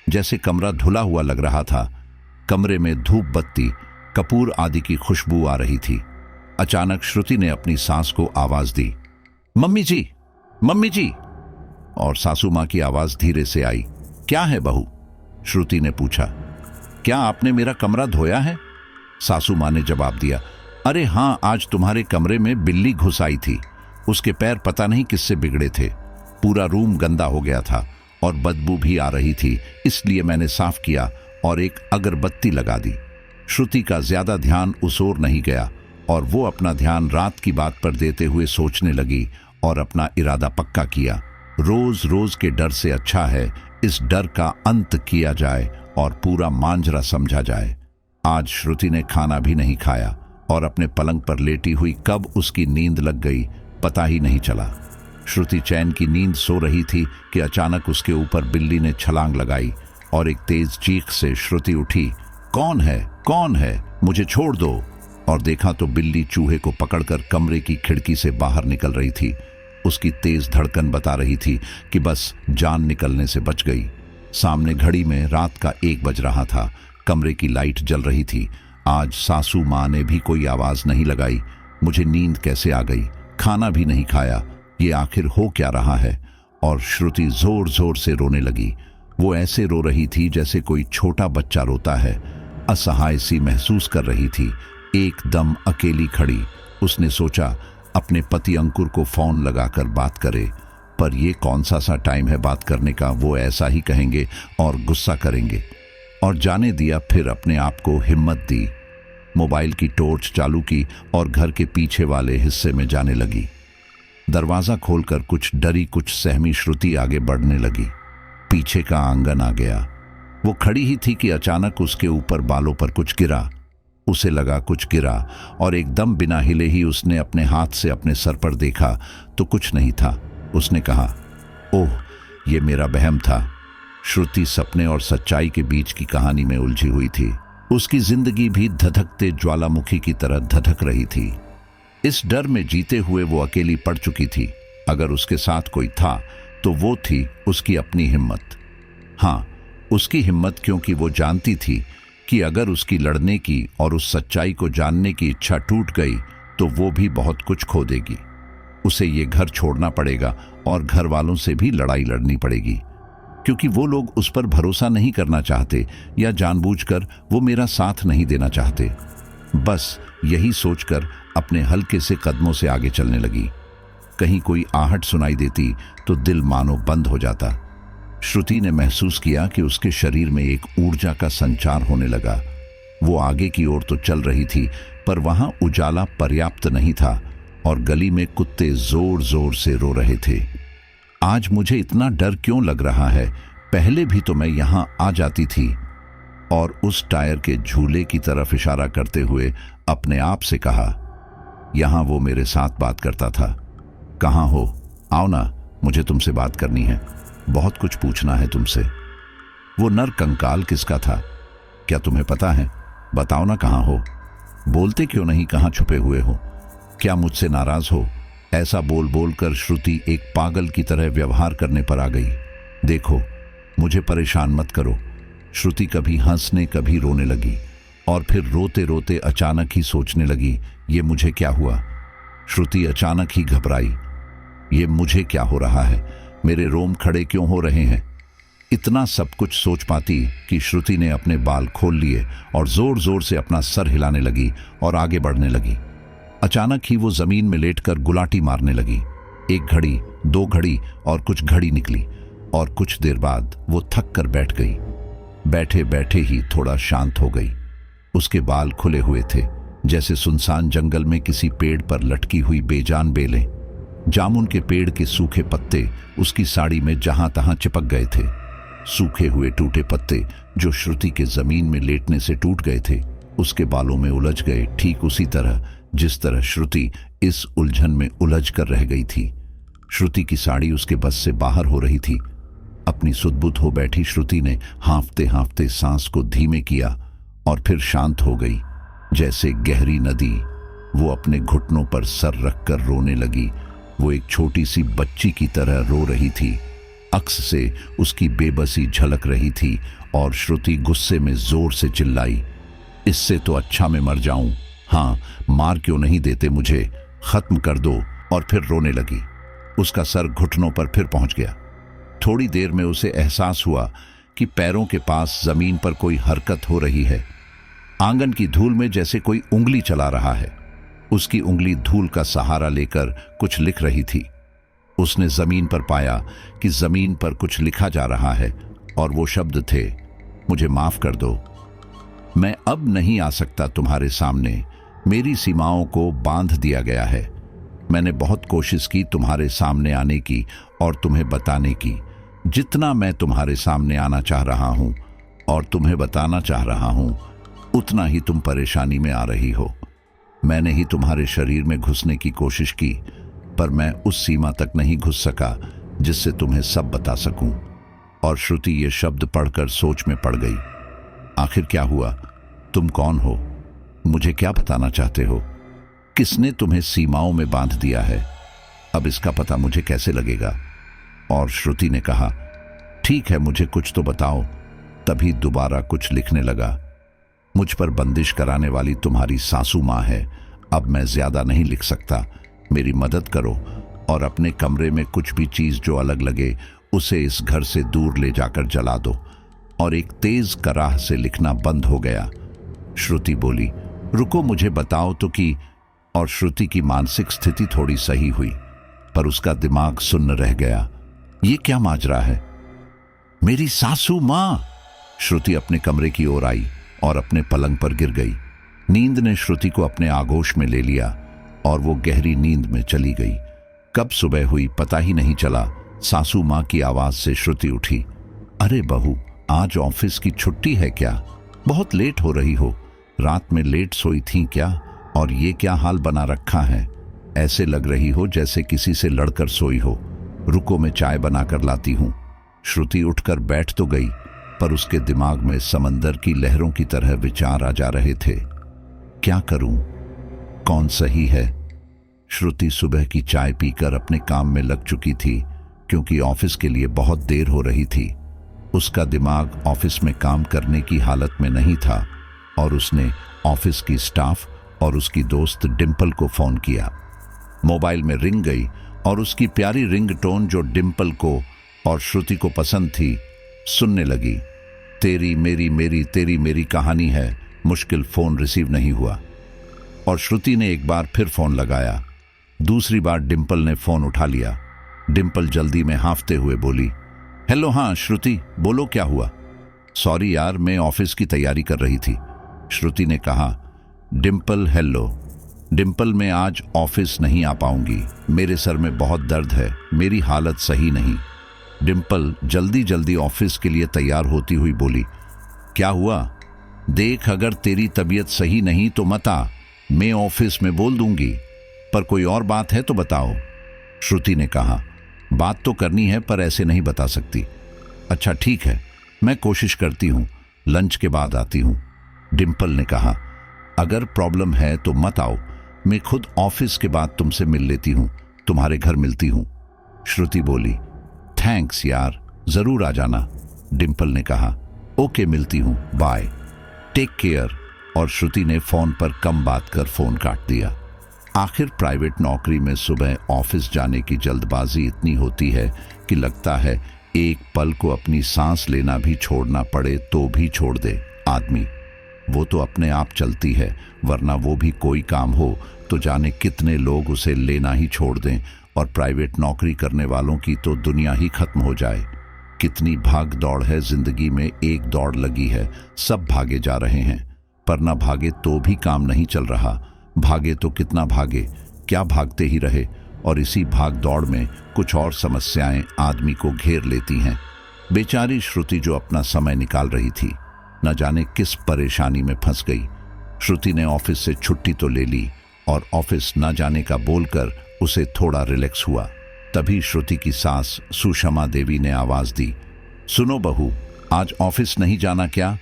जैसे कमरा धुला हुआ लग रहा था। कमरे में धूप बत्ती, कपूर आदि की खुशबू आ रही थी। अचानक श्रुति ने अपनी सास को आवाज दी, मम्मी जी, मम्मी जी। और सासू मां की आवाज धीरे से आई, क्या है बहू? श्रुति ने पूछा, क्या आपने मेरा कमरा धोया है? सासू मां ने जवाब दिया, अरे हाँ, आज तुम्हारे कमरे में बिल्ली घुस आई थी। उसके पैर पता नहीं किससे बिगड़े थे। पूरा रूम गंदा हो गया था और बदबू भी आ रही थी, इसलिए मैंने साफ किया और एक अगरबत्ती लगा दी। श्रुति का ज्यादा ध्यान उस ओर नहीं गया और वो अपना ध्यान रात की बात पर देते हुए सोचने लगी और अपना इरादा पक्का किया। रोज रोज के डर से अच्छा है इस डर का अंत किया जाए और पूरा मांजरा समझा जाए। आज श्रुति ने खाना भी नहीं खाया और अपने पलंग पर लेटी हुई कब उसकी नींद लग गई पता ही नहीं चला। श्रुति चैन की नींद सो रही थी कि अचानक उसके ऊपर बिल्ली ने छलांग लगाई और एक तेज चीख से श्रुति उठी, कौन है, कौन है, मुझे छोड़ दो। और देखा तो बिल्ली चूहे को पकड़कर कमरे की खिड़की से बाहर निकल रही थी। उसकी तेज धड़कन बता रही थी कि बस जान निकलने से बच गई। सामने घड़ी में रात का 1 बज रहा था। कमरे की लाइट जल रही थी। आज सासू माँ ने भी कोई आवाज नहीं लगाई। मुझे नींद कैसे आ गई? खाना भी नहीं खाया, ये आखिर हो क्या रहा है? और श्रुति जोर जोर से रोने लगी। वो ऐसे रो रही थी जैसे कोई छोटा बच्चा रोता है। असहाय सी महसूस कर रही थी, एकदम अकेली खड़ी। उसने सोचा अपने पति अंकुर को फोन लगाकर बात करे, पर यह कौन सा टाइम है बात करने का? वो ऐसा ही कहेंगे और गुस्सा करेंगे। और जाने दिया। फिर अपने आप को हिम्मत दी, मोबाइल की टॉर्च चालू की और घर के पीछे वाले हिस्से में जाने लगी। दरवाजा खोलकर कुछ डरी कुछ सहमी श्रुति आगे बढ़ने लगी। पीछे का आंगन आ गया। वो खड़ी ही थी कि अचानक उसके ऊपर बालों पर कुछ गिरा। उसे लगा कुछ गिरा और एकदम बिना हिले ही उसने अपने हाथ से अपने सर पर देखा तो कुछ नहीं था। उसने कहा, ओह, ये मेरा वहम था। श्रुति सपने और सच्चाई के बीच की कहानी में उलझी हुई थी। उसकी जिंदगी भी धधकते ज्वालामुखी की तरह धधक रही थी। इस डर में जीते हुए वो अकेली पड़ चुकी थी। अगर उसके साथ कोई था तो वो थी उसकी अपनी हिम्मत। हाँ, उसकी हिम्मत, क्योंकि वो जानती थी कि अगर उसकी लड़ने की और उस सच्चाई को जानने की इच्छा टूट गई तो वो भी बहुत कुछ खो देगी। उसे ये घर छोड़ना पड़ेगा और घर वालों से भी लड़ाई लड़नी पड़ेगी, क्योंकि वो लोग उस पर भरोसा नहीं करना चाहते या जानबूझकर वो मेरा साथ नहीं देना चाहते। बस यही सोचकर अपने हल्के से कदमों से आगे चलने लगी। कहीं कोई आहट सुनाई देती तो दिल मानो बंद हो जाता। श्रुति ने महसूस किया कि उसके शरीर में एक ऊर्जा का संचार होने लगा। वो आगे की ओर तो चल रही थी, पर वहां उजाला पर्याप्त नहीं था और गली में कुत्ते जोर जोर से रो रहे थे। आज मुझे इतना डर क्यों लग रहा है? पहले भी तो मैं यहां आ जाती थी। और उस टायर के झूले की तरफ इशारा करते हुए अपने आप से कहा, यहां वो मेरे साथ बात करता था। कहां हो? आओ ना, मुझे तुमसे बात करनी है, बहुत कुछ पूछना है तुमसे। वो नर कंकाल किसका था? क्या तुम्हें पता है? बताओ ना, कहां हो? बोलते क्यों नहीं कहां छुपे हुए हो? क्या मुझसे नाराज हो? ऐसा बोल बोल कर श्रुति एक पागल की तरह व्यवहार करने पर आ गई। देखो, मुझे परेशान मत करो। श्रुति कभी हंसने कभी रोने लगी और फिर रोते रोते अचानक ही सोचने लगी, ये मुझे क्या हुआ? श्रुति अचानक ही घबराई। ये मुझे क्या हो रहा है? मेरे रोम खड़े क्यों हो रहे हैं? इतना सब कुछ सोच पाती कि श्रुति ने अपने बाल खोल लिए और जोर जोर से अपना सर हिलाने लगी और आगे बढ़ने लगी। अचानक ही वो जमीन में लेटकर गुलाटी मारने लगी। 1 घड़ी, 2 घड़ी और कुछ घड़ी निकली और कुछ देर बाद वो थक कर बैठ गई। बैठे बैठे ही थोड़ा शांत हो गई। उसके बाल खुले हुए थे, जैसे सुनसान जंगल में किसी पेड़ पर लटकी हुई बेजान बेलें। जामुन के पेड़ के सूखे पत्ते उसकी साड़ी में जहां तहां चिपक गए थे। सूखे हुए टूटे पत्ते जो श्रुति के जमीन में लेटने से टूट गए थे, उसके बालों में उलझ गए, ठीक उसी तरह जिस तरह श्रुति इस उलझन में उलझ कर रह गई थी। श्रुति की साड़ी उसके बस से बाहर हो रही थी। अपनी सुध-बुध हो बैठी श्रुति ने हांफते हांफते सांस को धीमे किया और फिर शांत हो गई, जैसे गहरी नदी। वो अपने घुटनों पर सर रखकर रोने लगी। वो एक छोटी सी बच्ची की तरह रो रही थी। अक्स से उसकी बेबसी झलक रही थी और श्रुति गुस्से में जोर से चिल्लाई, इससे तो अच्छा मैं मर जाऊं। हाँ, मार क्यों नहीं देते मुझे, खत्म कर दो। और फिर रोने लगी। उसका सर घुटनों पर फिर पहुंच गया। थोड़ी देर में उसे एहसास हुआ कि पैरों के पास जमीन पर कोई हरकत हो रही है। आंगन की धूल में जैसे कोई उंगली चला रहा है। उसकी उंगली धूल का सहारा लेकर कुछ लिख रही थी। उसने जमीन पर पाया कि जमीन पर कुछ लिखा जा रहा है और वो शब्द थे, मुझे माफ कर दो, मैं अब नहीं आ सकता तुम्हारे सामने, मेरी सीमाओं को बांध दिया गया है। मैंने बहुत कोशिश की तुम्हारे सामने आने की और तुम्हें बताने की। जितना मैं तुम्हारे सामने आना चाह रहा हूं और तुम्हें बताना चाह रहा हूं, उतना ही तुम परेशानी में आ रही हो। मैंने ही तुम्हारे शरीर में घुसने की कोशिश की, पर मैं उस सीमा तक नहीं घुस सका जिससे तुम्हें सब बता सकूं। और श्रुति ये शब्द पढ़कर सोच में पड़ गई। आखिर क्या हुआ? तुम कौन हो? मुझे क्या बताना चाहते हो? किसने तुम्हें सीमाओं में बांध दिया है? अब इसका पता मुझे कैसे लगेगा? और श्रुति ने कहा, ठीक है, मुझे कुछ तो बताओ। तभी दोबारा कुछ लिखने लगा। मुझ पर बंदिश कराने वाली तुम्हारी सासू माँ है। अब मैं ज्यादा नहीं लिख सकता, मेरी मदद करो और अपने कमरे में कुछ भी चीज जो अलग लगे उसे इस घर से दूर ले जाकर जला दो। और एक तेज कराह से लिखना बंद हो गया। श्रुति बोली, रुको, मुझे बताओ तो कि। और श्रुति की मानसिक स्थिति थोड़ी सही हुई, पर उसका दिमाग सुन्न रह गया। ये क्या माजरा है? मेरी सासू माँ! श्रुति अपने कमरे की ओर आई और अपने पलंग पर गिर गई। नींद ने श्रुति को अपने आगोश में ले लिया और वो गहरी नींद में चली गई। कब सुबह हुई पता ही नहीं चला। सासू माँ की आवाज से श्रुति उठी। अरे बहू, आज ऑफिस की छुट्टी है क्या? बहुत लेट हो रही हो। रात में लेट सोई थी क्या? और ये क्या हाल बना रखा है? ऐसे लग रही हो जैसे किसी से लड़कर सोई हो। रुको, मैं चाय बनाकर लाती हूँ। श्रुति उठकर बैठ तो गई, पर उसके दिमाग में समंदर की लहरों की तरह विचार आ जा रहे थे। क्या करूं? कौन सही है? श्रुति सुबह की चाय पीकर अपने काम में लग चुकी थी, क्योंकि ऑफिस के लिए बहुत देर हो रही थी। उसका दिमाग ऑफिस में काम करने की हालत में नहीं था और उसने ऑफिस की स्टाफ और उसकी दोस्त डिंपल को फोन किया। मोबाइल में रिंग गई और उसकी प्यारी रिंगटोन जो डिंपल को और श्रुति को पसंद थी, सुनने लगी। तेरी मेरी मेरी तेरी मेरी कहानी है। मुश्किल फोन रिसीव नहीं हुआ और श्रुति ने एक बार फिर फोन लगाया। दूसरी बार डिंपल ने फोन उठा लिया। डिंपल जल्दी में हांफते हुए बोली, हेलो, हाँ श्रुति, बोलो क्या हुआ? सॉरी यार, मैं ऑफिस की तैयारी कर रही थी। श्रुति ने कहा। डिंपल, हेलो। डिंपल, मैं आज ऑफिस नहीं आ पाऊंगी, मेरे सर में बहुत दर्द है, मेरी हालत सही नहीं। डिंपल जल्दी जल्दी ऑफिस के लिए तैयार होती हुई बोली, क्या हुआ? देख, अगर तेरी तबीयत सही नहीं तो मत आ, मैं ऑफिस में बोल दूंगी, पर कोई और बात है तो बताओ। श्रुति ने कहा, बात तो करनी है पर ऐसे नहीं बता सकती। अच्छा ठीक है, मैं कोशिश करती हूँ, लंच के बाद आती हूँ। डिंपल ने कहा, अगर प्रॉब्लम है तो मत आओ, मैं खुद ऑफिस के बाद तुमसे मिल लेती हूँ, तुम्हारे घर मिलती हूँ। श्रुति बोली, थैंक्स यार, जरूर आ जाना। डिंपल ने कहा, ओके, मिलती हूँ, बाय, टेक केयर। और श्रुति ने फोन पर कम बात कर फोन काट दिया। आखिर प्राइवेट नौकरी में सुबह ऑफिस जाने की जल्दबाजी इतनी होती है कि लगता है एक पल को अपनी सांस लेना भी छोड़ना पड़े तो भी छोड़ दे आदमी। वो तो अपने आप चलती है, वरना वो भी कोई काम हो तो जाने कितने लोग उसे लेना ही छोड़ दें और प्राइवेट नौकरी करने वालों की तो दुनिया ही खत्म हो जाए। कितनी भाग दौड़ है जिंदगी में, एक दौड़ लगी है, सब भागे जा रहे हैं, पर ना भागे तो भी काम नहीं चल रहा। भागे तो कितना भागे, क्या भागते ही रहे, और इसी भाग दौड़ में कुछ और समस्याएं आदमी को घेर लेती हैं। बेचारी श्रुति जो अपना समय निकाल रही थी, न जाने किस परेशानी में फंस गई। श्रुति ने ऑफिस से छुट्टी तो ले ली और ऑफिस न जाने का बोलकर उसे थोड़ा रिलैक्स हुआ। तभी श्रुति की सास सुषमा देवी ने आवाज दी, सुनो बहू, आज ऑफिस नहीं जाना क्या?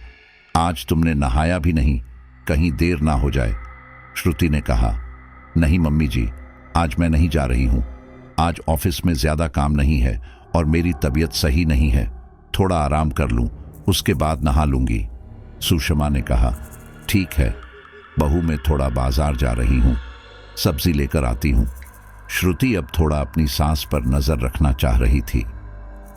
आज तुमने नहाया भी नहीं, कहीं देर ना हो जाए। श्रुति ने कहा, नहीं मम्मी जी, आज मैं नहीं जा रही हूं। आज ऑफिस में ज्यादा काम नहीं है और मेरी तबीयत सही नहीं है, थोड़ा आराम कर लूं, उसके बाद नहा लूंगी। सुषमा ने कहा, ठीक है बहू, मैं थोड़ा बाजार जा रही हूं, सब्जी लेकर आती हूं। श्रुति अब थोड़ा अपनी सास पर नजर रखना चाह रही थी।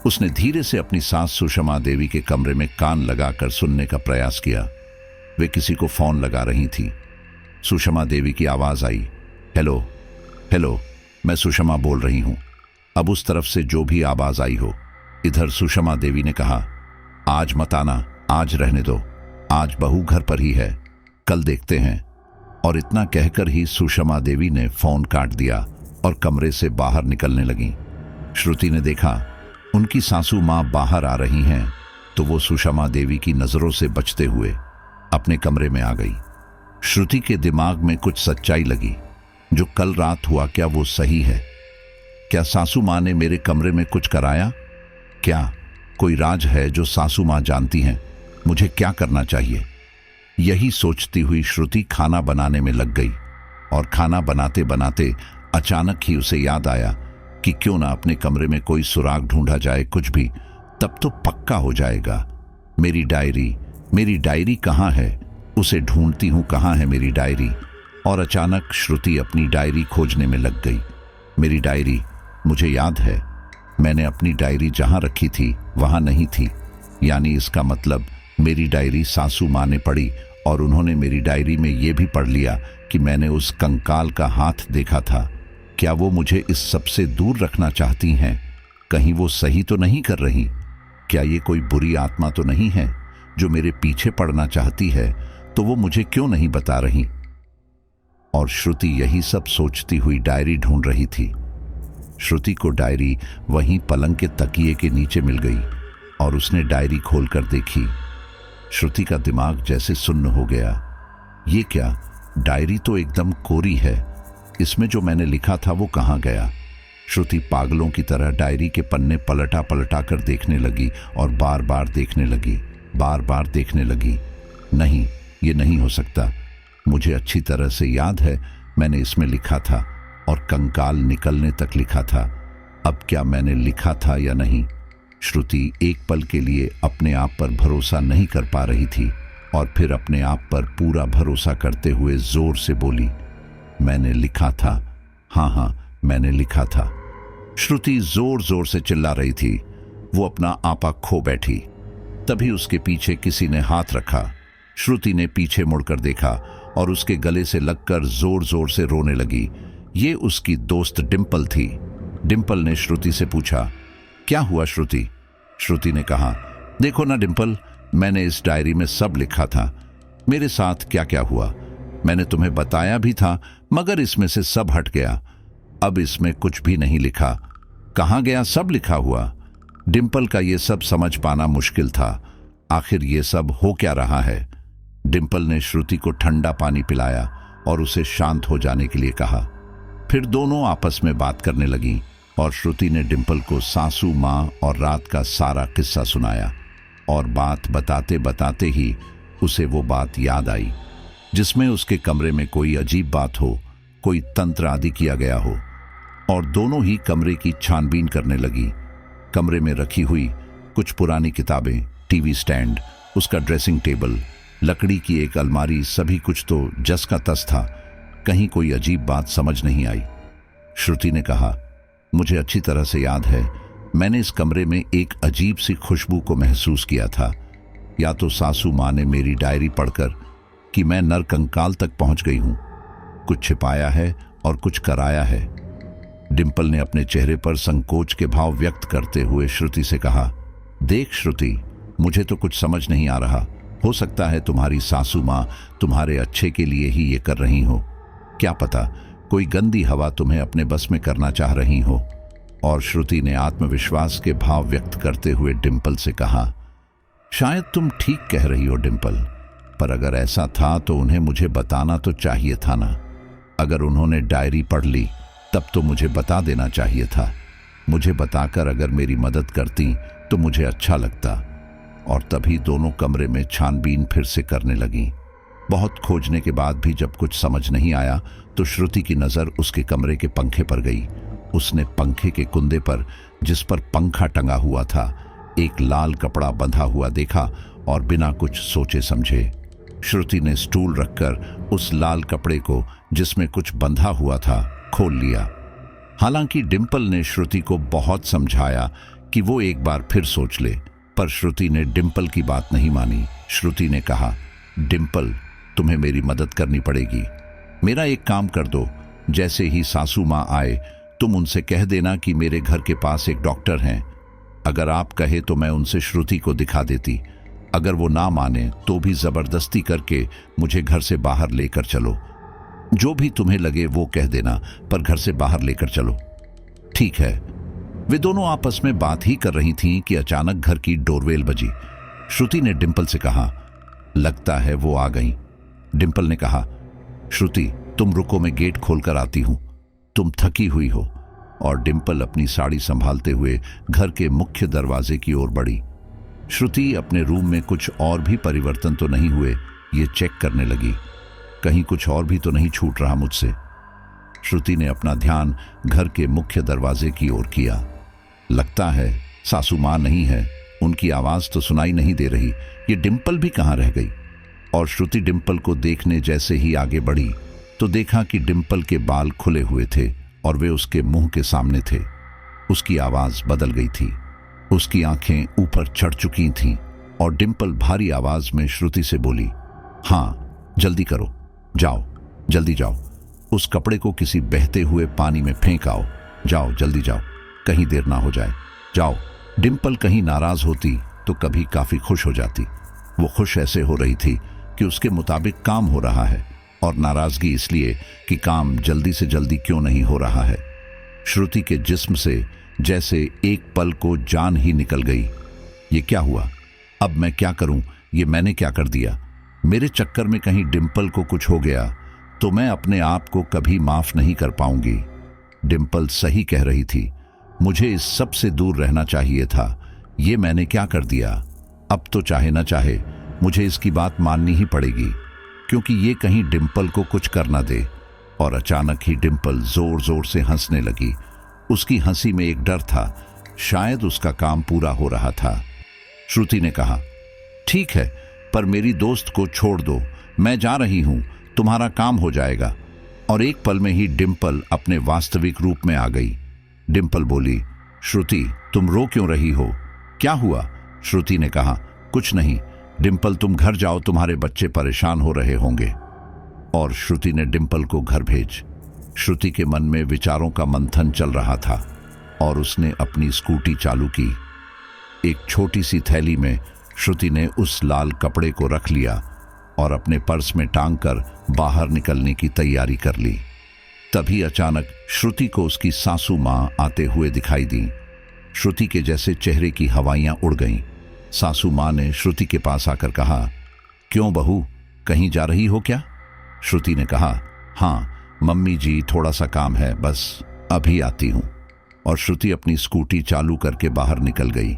उसने धीरे से अपनी सास सुषमा देवी के कमरे में कान लगाकर सुनने का प्रयास किया। वे किसी को फोन लगा रही थी। सुषमा देवी की आवाज आई, हेलो हेलो, मैं सुषमा बोल रही हूं। अब उस तरफ से जो भी आवाज आई हो। इधर सुषमा देवी ने कहा, आज मत आना, आज रहने दो, आज बहू घर पर ही है, कल देखते हैं। और इतना कहकर ही सुषमा देवी ने फोन काट दिया और कमरे से बाहर निकलने लगी। श्रुति ने देखा उनकी सासू मां बाहर आ रही हैं, तो वो सुषमा देवी की नजरों से बचते हुए अपने कमरे में आ गई। श्रुति के दिमाग में कुछ सच्चाई लगी, जो कल रात हुआ क्या वो सही है? क्या सासू मां ने मेरे कमरे में कुछ कराया? क्या कोई राज है जो सासू मां जानती हैं? मुझे क्या करना चाहिए? यही सोचती हुई श्रुति खाना बनाने में लग गई। और खाना बनाते बनाते अचानक ही उसे याद आया कि क्यों ना अपने कमरे में कोई सुराग ढूंढा जाए, कुछ भी, तब तो पक्का हो जाएगा। मेरी डायरी कहाँ है? उसे ढूंढती हूं, कहाँ है मेरी डायरी? और अचानक श्रुति अपनी डायरी खोजने में लग गई। मेरी डायरी, मुझे याद है, मैंने अपनी डायरी जहां रखी थी वहां नहीं थी। यानी इसका मतलब मेरी डायरी सासू मां ने पढ़ी और उन्होंने मेरी डायरी में यह भी पढ़ लिया कि मैंने उस कंकाल का हाथ देखा था। क्या वो मुझे इस सब से दूर रखना चाहती हैं? कहीं वो सही तो नहीं कर रही? क्या ये कोई बुरी आत्मा तो नहीं है जो मेरे पीछे पड़ना चाहती है? तो वो मुझे क्यों नहीं बता रही? और श्रुति यही सब सोचती हुई डायरी ढूंढ रही थी। श्रुति को डायरी वहीं पलंग के तकिए के नीचे मिल गई और उसने डायरी खोलकर देखी। श्रुति का दिमाग जैसे सुन्न हो गया। ये क्या, डायरी तो एकदम कोरी है, इसमें जो मैंने लिखा था वो कहाँ गया? श्रुति पागलों की तरह डायरी के पन्ने पलटा पलटा कर देखने लगी और बार बार देखने लगी। नहीं, ये नहीं हो सकता। मुझे अच्छी तरह से याद है, मैंने इसमें लिखा था और कंकाल निकलने तक लिखा था। अब क्या मैंने लिखा था या नहीं? श्रुति एक पल के लिए अपने आप पर भरोसा नहीं कर पा रही थी और फिर अपने आप पर पूरा भरोसा करते हुए जोर से बोली, मैंने लिखा था, हाँ, मैंने लिखा था। श्रुति जोर जोर से चिल्ला रही थी। वो अपना आपा खो बैठी। तभी उसके पीछे किसी ने हाथ रखा। श्रुति ने पीछे मुड़कर देखा और उसके गले से लगकर जोर जोर से रोने लगी। ये उसकी दोस्त डिंपल थी। डिंपल ने श्रुति से पूछा, क्या हुआ श्रुति? श्रुति ने कहा, देखो ना डिंपल, मैंने इस डायरी में सब लिखा था। मेरे साथ क्या क्या हुआ मैंने तुम्हें बताया भी था, मगर इसमें से सब हट गया। अब इसमें कुछ भी नहीं लिखा। कहाँ गया सब लिखा हुआ? डिंपल का ये सब समझ पाना मुश्किल था। आखिर ये सब हो क्या रहा है? डिंपल ने श्रुति को ठंडा पानी पिलाया और उसे शांत हो जाने के लिए कहा। फिर दोनों आपस में बात करने लगी और श्रुति ने डिंपल को सासू मां और रात का सारा किस्सा सुनाया। और बात बताते बताते ही उसे वो बात याद आई जिसमें उसके कमरे में कोई अजीब बात हो, कोई तंत्र आदि किया गया हो। और दोनों ही कमरे की छानबीन करने लगी। कमरे में रखी हुई कुछ पुरानी किताबें, टीवी स्टैंड, उसका ड्रेसिंग टेबल, लकड़ी की एक अलमारी, सभी कुछ तो जस का तस था। कहीं कोई अजीब बात समझ नहीं आई। श्रुति ने कहा, मुझे अच्छी तरह से याद है, मैंने इस कमरे में एक अजीब सी खुशबू को महसूस किया था। या तो सासू मां ने मेरी डायरी पढ़कर कि मैं नरकंकाल तक पहुंच गई हूं, कुछ छिपाया है और कुछ कराया है। डिंपल ने अपने चेहरे पर संकोच के भाव व्यक्त करते हुए श्रुति से कहा, देख श्रुति, मुझे तो कुछ समझ नहीं आ रहा। हो सकता है तुम्हारी सासू माँ तुम्हारे अच्छे के लिए ही ये कर रही हो। क्या पता कोई गंदी हवा तुम्हें अपने बस में करना चाह रही हो। और श्रुति ने आत्मविश्वास के भाव व्यक्त करते हुए डिंपल से कहा, शायद तुम ठीक कह रही हो डिंपल, पर अगर ऐसा था तो उन्हें मुझे बताना तो चाहिए था ना। अगर उन्होंने डायरी पढ़ ली तब तो मुझे बता देना चाहिए था। मुझे बताकर अगर मेरी मदद करती तो मुझे अच्छा लगता। और तभी दोनों कमरे में छानबीन फिर से करने लगी। बहुत खोजने के बाद भी जब कुछ समझ नहीं आया तो श्रुति की नज़र उसके कमरे के पंखे पर गई। उसने पंखे के कुंदे पर, जिस पर पंखा टंगा हुआ था, एक लाल कपड़ा बंधा हुआ देखा और बिना कुछ सोचे समझे श्रुति ने स्टूल रखकर उस लाल कपड़े को, जिसमें कुछ बंधा हुआ था, खोल लिया। हालांकि डिंपल ने श्रुति को बहुत समझाया कि वो एक बार फिर सोच ले, पर श्रुति ने डिंपल की बात नहीं मानी। श्रुति ने कहा, डिंपल, तुम्हें मेरी मदद करनी पड़ेगी। मेरा एक काम कर दो, जैसे ही सासू माँ आए तुम उनसे कह देना कि मेरे घर के पास एक डॉक्टर हैं। अगर आप कहे तो मैं उनसे श्रुति को दिखा देती। अगर वो ना माने तो भी जबरदस्ती करके मुझे घर से बाहर लेकर चलो। जो भी तुम्हें लगे वो कह देना, पर घर से बाहर लेकर चलो। ठीक है। वे दोनों आपस में बात ही कर रही थीं कि अचानक घर की डोरबेल बजी। श्रुति ने डिंपल से कहा, लगता है वो आ गई। डिंपल ने कहा, श्रुति तुम रुको, मैं गेट खोलकर आती हूं, तुम थकी हुई हो। और डिंपल अपनी साड़ी संभालते हुए घर के मुख्य दरवाजे की ओर बढ़ी। श्रुति अपने रूम में कुछ और भी परिवर्तन तो नहीं हुए ये चेक करने लगी। कहीं कुछ और भी तो नहीं छूट रहा मुझसे। श्रुति ने अपना ध्यान घर के मुख्य दरवाजे की ओर किया। लगता है सासू माँ नहीं है, उनकी आवाज तो सुनाई नहीं दे रही। ये डिंपल भी कहाँ रह गई। और श्रुति डिंपल को देखने जैसे ही आगे बढ़ी तो देखा कि डिंपल के बाल खुले हुए थे और वे उसके मुंह के सामने थे। उसकी आवाज बदल गई थी, उसकी आंखें ऊपर चढ़ चुकी थीं और डिंपल भारी आवाज में श्रुति से बोली, हाँ जल्दी करो, जाओ जल्दी जाओ, उस कपड़े को किसी बहते हुए पानी में फेंक आओ। जाओ जल्दी जाओ, कहीं देर ना हो जाए, जाओ। डिंपल कहीं नाराज होती तो कभी काफी खुश हो जाती। वो खुश ऐसे हो रही थी कि उसके मुताबिक काम हो रहा है, और नाराजगी इसलिए कि काम जल्दी से जल्दी क्यों नहीं हो रहा है। श्रुति के जिस्म से जैसे एक पल को जान ही निकल गई। ये क्या हुआ? अब मैं क्या करूं? ये मैंने क्या कर दिया? मेरे चक्कर में कहीं डिंपल को कुछ हो गया तो मैं अपने आप को कभी माफ नहीं कर पाऊंगी। डिंपल सही कह रही थी, मुझे इस सब से दूर रहना चाहिए था। ये मैंने क्या कर दिया? अब तो चाहे ना चाहे मुझे इसकी बात माननी ही पड़ेगी, क्योंकि ये कहीं डिंपल को कुछ कर ना दे। और अचानक ही डिंपल जोर जोर से हंसने लगी। उसकी हंसी में एक डर था, शायद उसका काम पूरा हो रहा था। श्रुति ने कहा, ठीक है, पर मेरी दोस्त को छोड़ दो, मैं जा रही हूं, तुम्हारा काम हो जाएगा। और एक पल में ही डिंपल अपने वास्तविक रूप में आ गई। डिंपल बोली, श्रुति तुम रो क्यों रही हो? क्या हुआ? श्रुति ने कहा, कुछ नहीं डिंपल, तुम घर जाओ, तुम्हारे बच्चे परेशान हो रहे होंगे। और श्रुति ने डिंपल को घर भेज। श्रुति के मन में विचारों का मंथन चल रहा था और उसने अपनी स्कूटी चालू की। एक छोटी सी थैली में श्रुति ने उस लाल कपड़े को रख लिया और अपने पर्स में टांग कर बाहर निकलने की तैयारी कर ली। तभी अचानक श्रुति को उसकी सासू माँ आते हुए दिखाई दी। श्रुति के जैसे चेहरे की हवाइयां उड़ गईं। सासू माँ ने श्रुति के पास आकर कहा, क्यों बहू, कहीं जा रही हो क्या? श्रुति ने कहा, हाँ मम्मी जी, थोड़ा सा काम है, बस अभी आती हूँ। और श्रुति अपनी स्कूटी चालू करके बाहर निकल गई।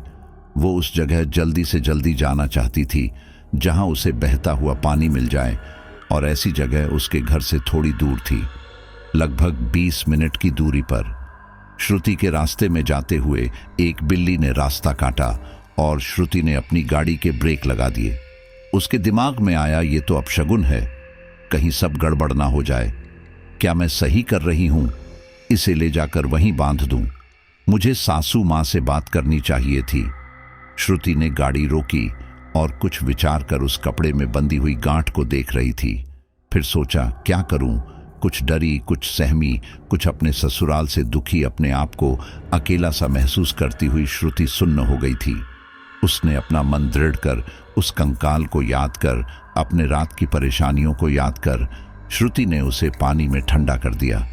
वो उस जगह जल्दी से जल्दी जाना चाहती थी जहां उसे बहता हुआ पानी मिल जाए, और ऐसी जगह उसके घर से थोड़ी दूर थी, लगभग 20 मिनट की दूरी पर। श्रुति के रास्ते में जाते हुए एक बिल्ली ने रास्ता काटा और श्रुति ने अपनी गाड़ी के ब्रेक लगा दिए। उसके दिमाग में आया, ये तो अपशगुन है, कहीं सब गड़बड़ ना हो जाए। क्या मैं सही कर रही हूं? इसे ले जाकर वहीं बांध दूं। मुझे सासू माँ से बात करनी चाहिए थी। श्रुति ने गाड़ी रोकी और कुछ विचार कर उस कपड़े में बंधी हुई गांठ को देख रही थी। फिर सोचा, क्या करूं? कुछ डरी, कुछ सहमी, कुछ अपने ससुराल से दुखी, अपने आप को अकेला सा महसूस करती हुई श्रुति सुन्न हो गई थी। उसने अपना मन दृढ़ कर, उस कंकाल को याद कर, अपने रात की परेशानियों को याद कर, श्रुति ने उसे पानी में ठंडा कर दिया।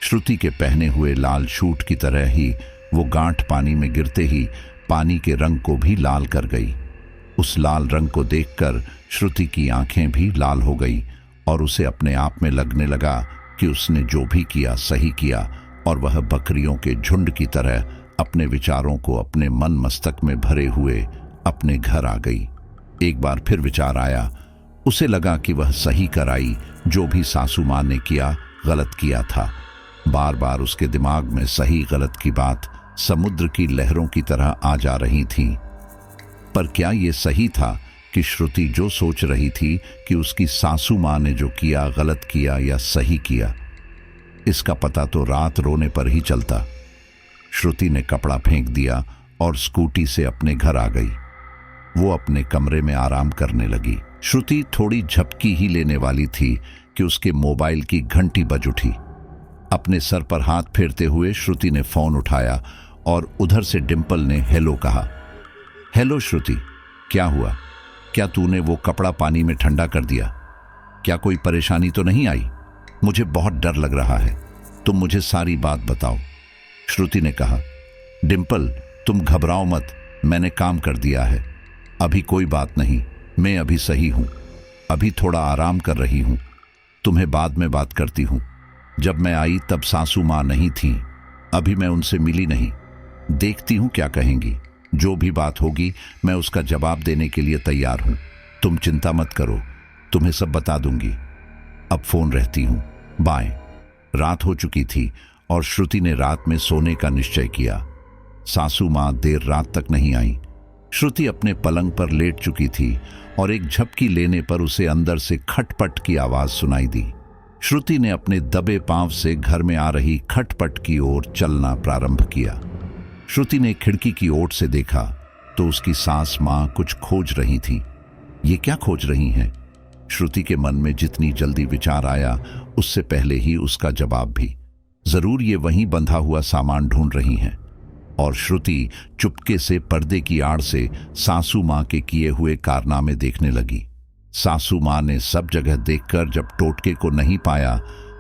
श्रुति के पहने हुए लाल शूट की तरह ही वो गांठ पानी में गिरते ही पानी के रंग को भी लाल कर गई। उस लाल रंग को देखकर श्रुति की आंखें भी लाल हो गई और उसे अपने आप में लगने लगा कि उसने जो भी किया सही किया और वह बकरियों के झुंड की तरह अपने विचारों को अपने मन मस्तक में भरे हुए अपने घर आ गई। एक बार फिर विचार आया, उसे लगा कि वह सही कराई, जो भी सासू माँ ने किया गलत किया था। बार बार उसके दिमाग में सही गलत की बात समुद्र की लहरों की तरह आ जा रही थी। पर क्या ये सही था कि श्रुति जो सोच रही थी कि उसकी सासू माँ ने जो किया गलत किया या सही किया? इसका पता तो रात रोने पर ही चलता। श्रुति ने कपड़ा फेंक दिया और स्कूटी से अपने घर आ गई। वो अपने कमरे में आराम करने लगी। श्रुति थोड़ी झपकी ही लेने वाली थी कि उसके मोबाइल की घंटी बज उठी। अपने सर पर हाथ फेरते हुए श्रुति ने फोन उठाया और उधर से डिंपल ने हेलो कहा। हेलो श्रुति, क्या हुआ? क्या तूने वो कपड़ा पानी में ठंडा कर दिया? क्या कोई परेशानी तो नहीं आई? मुझे बहुत डर लग रहा है, तुम मुझे सारी बात बताओ। श्रुति ने कहा। डिंपल, तुम घबराओ मत, मैंने काम कर दिया है। अभी कोई बात नहीं, मैं अभी सही हूं। अभी थोड़ा आराम कर रही हूं। तुम्हें बाद में बात करती हूं। जब मैं आई तब सासू माँ नहीं थी, अभी मैं उनसे मिली नहीं। देखती हूं क्या कहेंगी। जो भी बात होगी मैं उसका जवाब देने के लिए तैयार हूं। तुम चिंता मत करो, तुम्हें सब बता दूंगी। अब फोन रखती हूं, बाय। रात हो चुकी थी और श्रुति ने रात में सोने का निश्चय किया। सासू माँ देर रात तक नहीं आई। श्रुति अपने पलंग पर लेट चुकी थी और एक झपकी लेने पर उसे अंदर से खटपट की आवाज सुनाई दी। श्रुति ने अपने दबे पांव से घर में आ रही खटपट की ओर चलना प्रारंभ किया। श्रुति ने खिड़की की ओर से देखा तो उसकी सास माँ कुछ खोज रही थी। ये क्या खोज रही हैं? श्रुति के मन में जितनी जल्दी विचार आया उससे पहले ही उसका जवाब भी। जरूर ये वहीं बंधा हुआ सामान ढूंढ रही हैं। और श्रुति चुपके से पर्दे की आड़ से सासू माँ के किए हुए कारनामे देखने लगी। सासू माँ ने सब जगह देखकर जब टोटके को नहीं पाया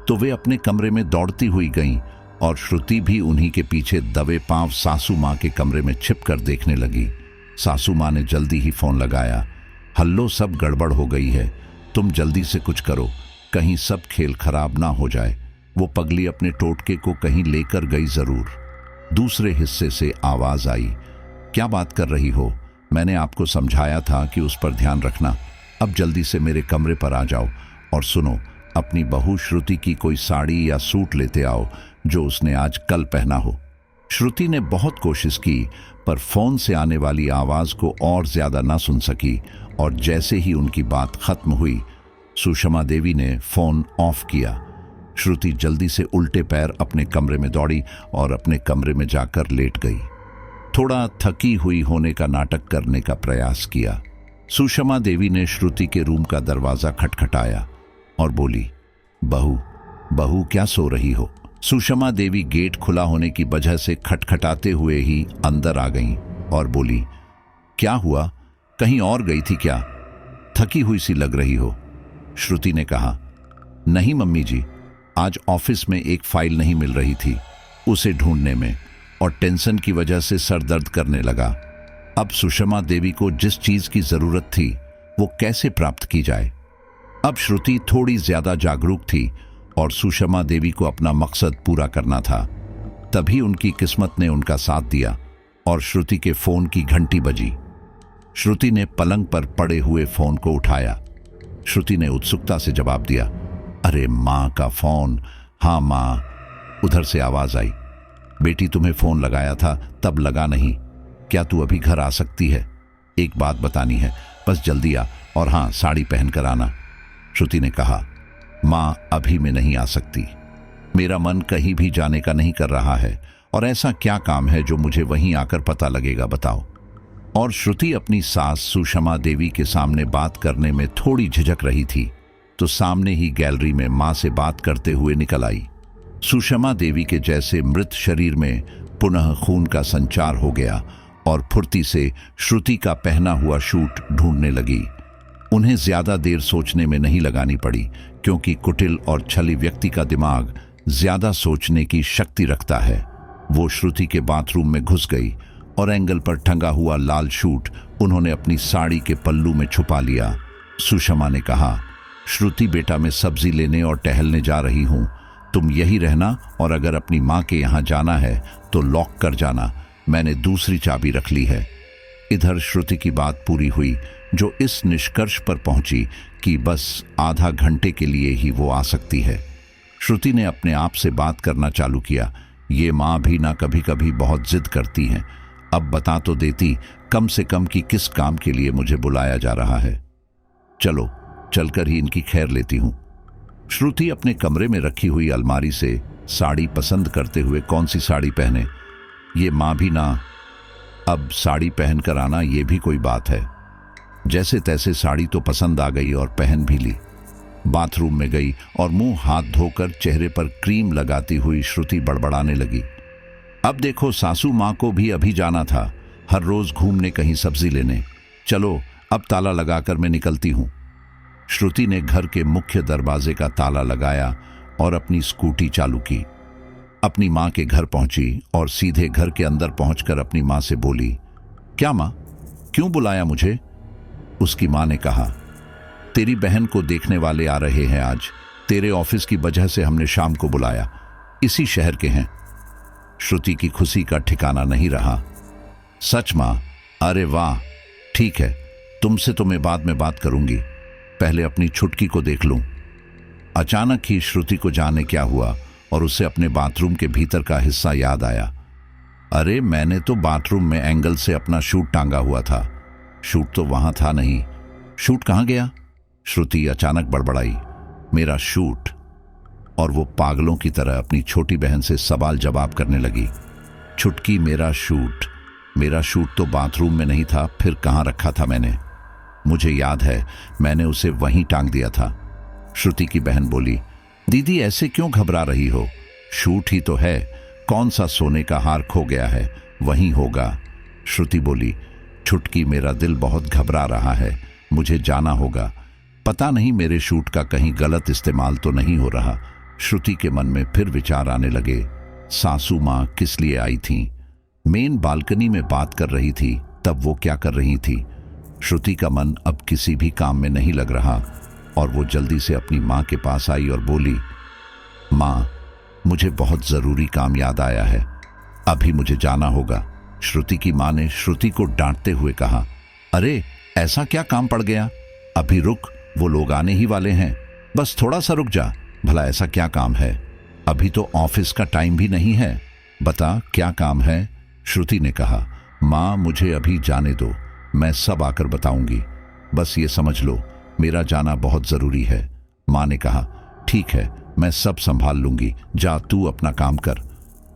तो वे अपने कमरे में दौड़ती हुई गईं और श्रुति भी उन्हीं के पीछे दबे पांव सासू माँ के कमरे में छिपकर देखने लगी। सासू माँ ने जल्दी ही फोन लगाया। हल्लो, सब गड़बड़ हो गई है, तुम जल्दी से कुछ करो, कहीं सब खेल खराब ना हो जाए। वो पगली अपने टोटके को कहीं लेकर गई जरूर। दूसरे हिस्से से आवाज आई। क्या बात कर रही हो? मैंने आपको समझाया था कि उस पर ध्यान रखना। अब जल्दी से मेरे कमरे पर आ जाओ और सुनो, अपनी बहू श्रुति की कोई साड़ी या सूट लेते आओ जो उसने आज कल पहना हो। श्रुति ने बहुत कोशिश की पर फोन से आने वाली आवाज को और ज्यादा ना सुन सकी और जैसे ही उनकी बात खत्म हुई सुषमा देवी ने फोन ऑफ किया। श्रुति जल्दी से उल्टे पैर अपने कमरे में दौड़ी और अपने कमरे में जाकर लेट गई। थोड़ा थकी हुई होने का नाटक करने का प्रयास किया। सुषमा देवी ने श्रुति के रूम का दरवाजा खटखटाया और बोली, बहू, बहू क्या सो रही हो? सुषमा देवी गेट खुला होने की वजह से खटखटाते हुए ही अंदर आ गईं और बोली, क्या हुआ? कहीं और गई थी क्या? थकी हुई सी लग रही हो। श्रुति ने कहा, नहीं मम्मी जी, आज ऑफिस में एक फाइल नहीं मिल रही थी, उसे ढूंढने में और टेंशन की वजह से सर दर्द करने लगा। अब सुषमा देवी को जिस चीज की जरूरत थी वो कैसे प्राप्त की जाए? अब श्रुति थोड़ी ज्यादा जागरूक थी और सुषमा देवी को अपना मकसद पूरा करना था। तभी उनकी किस्मत ने उनका साथ दिया और श्रुति के फोन की घंटी बजी। श्रुति ने पलंग पर पड़े हुए फोन को उठाया। श्रुति ने उत्सुकता से जवाब दिया, अरे माँ का फोन। हाँ माँ, उधर से आवाज आई, बेटी तुम्हें फोन लगाया था तब लगा नहीं, क्या तू अभी घर आ सकती है? एक बात बतानी है, बस जल्दी आ, और हाँ साड़ी पहन कर आना। श्रुति ने कहा, माँ अभी मैं नहीं आ सकती, मेरा मन कहीं भी जाने का नहीं कर रहा है और ऐसा क्या काम है जो मुझे वहीं आकर पता लगेगा, बताओ। और श्रुति अपनी सास सुषमा देवी के सामने बात करने में थोड़ी झिझक रही थी तो सामने ही गैलरी में माँ से बात करते हुए निकल आई। सुषमा देवी के जैसे मृत शरीर में पुनः खून का संचार हो गया और फुर्ती से श्रुति का पहना हुआ सूट ढूंढने लगी। उन्हें ज्यादा देर सोचने में नहीं लगानी पड़ी, क्योंकि कुटिल और छली व्यक्ति का दिमाग ज्यादा सोचने की शक्ति रखता है। वो श्रुति के बाथरूम में घुस गई और एंगल पर टंगा हुआ लाल सूट उन्होंने अपनी साड़ी के पल्लू में छुपा लिया। सुषमा ने कहा, श्रुति बेटा, मैं सब्जी लेने और टहलने जा रही हूं, तुम यही रहना, और अगर अपनी माँ के यहाँ जाना है तो लॉक कर जाना, मैंने दूसरी चाबी रख ली है। इधर श्रुति की बात पूरी हुई, जो इस निष्कर्ष पर पहुंची कि बस आधा घंटे के लिए ही वो आ सकती है। श्रुति ने अपने आप से बात करना चालू किया, ये माँ भी ना कभी कभी बहुत जिद करती हैं, अब बता तो देती कम से कम कि किस काम के लिए मुझे बुलाया जा रहा है। चलो चलकर ही इनकी खैर लेती हूं। श्रुति अपने कमरे में रखी हुई अलमारी से साड़ी पसंद करते हुए कौन सी साड़ी पहने, ये माँ भी ना, अब साड़ी पहन कर आना ये भी कोई बात है। जैसे तैसे साड़ी तो पसंद आ गई और पहन भी ली। बाथरूम में गई और मुंह हाथ धोकर चेहरे पर क्रीम लगाती हुई श्रुति बड़बड़ाने लगी, अब देखो सासू माँ को भी अभी जाना था, हर रोज घूमने कहीं सब्जी लेने, चलो अब ताला लगाकर मैं निकलती हूं। श्रुति ने घर के मुख्य दरवाजे का ताला लगाया और अपनी स्कूटी चालू की। अपनी माँ के घर पहुंची और सीधे घर के अंदर पहुंचकर अपनी माँ से बोली, क्या माँ, क्यों बुलाया मुझे? उसकी माँ ने कहा, तेरी बहन को देखने वाले आ रहे हैं आज, तेरे ऑफिस की वजह से हमने शाम को बुलाया, इसी शहर के हैं। श्रुति की खुशी का ठिकाना नहीं रहा। सच माँ? अरे वाह, ठीक है, तुमसे तो मैं बाद में बात करूंगी, पहले अपनी छुटकी को देख लूं। अचानक ही श्रुति को जाने क्या हुआ और उसे अपने बाथरूम के भीतर का हिस्सा याद आया। अरे मैंने तो बाथरूम में एंगल से अपना शूट टांगा हुआ था, शूट तो वहां था नहीं, शूट कहां गया? श्रुति अचानक बड़बड़ाई, मेरा शूट। और वो पागलों की तरह अपनी छोटी बहन से सवाल जवाब करने लगी। छुटकी, मेरा शूट तो बाथरूम में नहीं था, फिर कहां रखा था मैंने? मुझे याद है, मैंने उसे वहीं टांग दिया था। श्रुति की बहन बोली, दीदी ऐसे क्यों घबरा रही हो, शूट ही तो है, कौन सा सोने का हार खो गया है, वहीं होगा। श्रुति बोली, छुटकी मेरा दिल बहुत घबरा रहा है, मुझे जाना होगा, पता नहीं मेरे शूट का कहीं गलत इस्तेमाल तो नहीं हो रहा। श्रुति के मन में फिर विचार आने लगे, सासू माँ किस लिए आई थीं? मेन बालकनी में बात कर रही थी, तब वो क्या कर रही थी? श्रुति का मन अब किसी भी काम में नहीं लग रहा और वो जल्दी से अपनी माँ के पास आई और बोली, माँ, मुझे बहुत जरूरी काम याद आया है, अभी मुझे जाना होगा। श्रुति की माँ ने श्रुति को डांटते हुए कहा, अरे ऐसा क्या काम पड़ गया, अभी रुक, वो लोग आने ही वाले हैं, बस थोड़ा सा रुक जा, भला ऐसा क्या काम है, अभी तो ऑफिस का टाइम भी नहीं है, बता क्या काम है? श्रुति ने कहा, माँ मुझे अभी जाने दो, मैं सब आकर बताऊंगी, बस ये समझ लो मेरा जाना बहुत जरूरी है। माँ ने कहा, ठीक है, मैं सब संभाल लूंगी, जा तू अपना काम कर।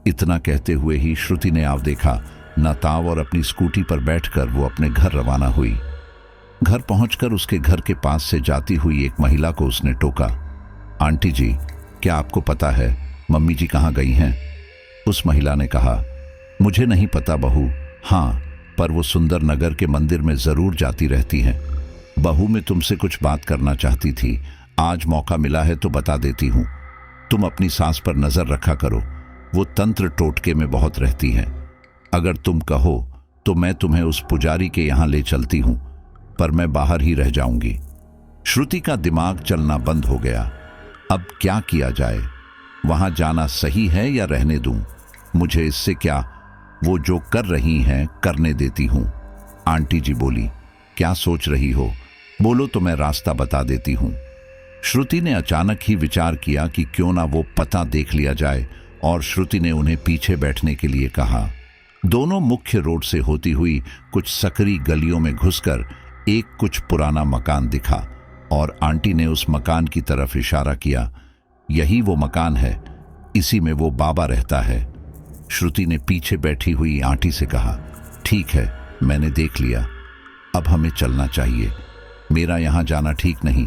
इतना कहते हुए ही श्रुति ने आव देखा न ताव और अपनी स्कूटी पर बैठकर वो अपने घर रवाना हुई। घर पहुंचकर उसके घर के पास से जाती हुई एक महिला को उसने टोका, आंटी जी, क्या आपको पता है मम्मी जी कहाँ गई हैं? उस महिला ने कहा, मुझे नहीं पता बहू, हाँ पर वो सुंदर नगर के मंदिर में जरूर जाती रहती हैं। बहू मैं तुमसे कुछ बात करना चाहती थी, आज मौका मिला है तो बता देती हूँ। तुम अपनी सास पर नजर रखा करो, वो तंत्र टोटके में बहुत रहती हैं। अगर तुम कहो तो मैं तुम्हें उस पुजारी के यहाँ ले चलती हूँ, पर मैं बाहर ही रह जाऊंगी। श्रुति का दिमाग चलना बंद हो गया, अब क्या किया जाए, वहां जाना सही है या रहने दूं? मुझे इससे क्या, वो जो कर रही हैं करने देती हूं। आंटी जी बोली, क्या सोच रही हो, बोलो तो मैं रास्ता बता देती हूं। श्रुति ने अचानक ही विचार किया कि क्यों ना वो पता देख लिया जाए और श्रुति ने उन्हें पीछे बैठने के लिए कहा। दोनों मुख्य रोड से होती हुई कुछ सकरी गलियों में घुसकर एक कुछ पुराना मकान दिखा और आंटी ने उस मकान की तरफ इशारा किया, यही वो मकान है, इसी में वो बाबा रहता है। श्रुति ने पीछे बैठी हुई आंटी से कहा, ठीक है, मैंने देख लिया, अब हमें चलना चाहिए, मेरा यहाँ जाना ठीक नहीं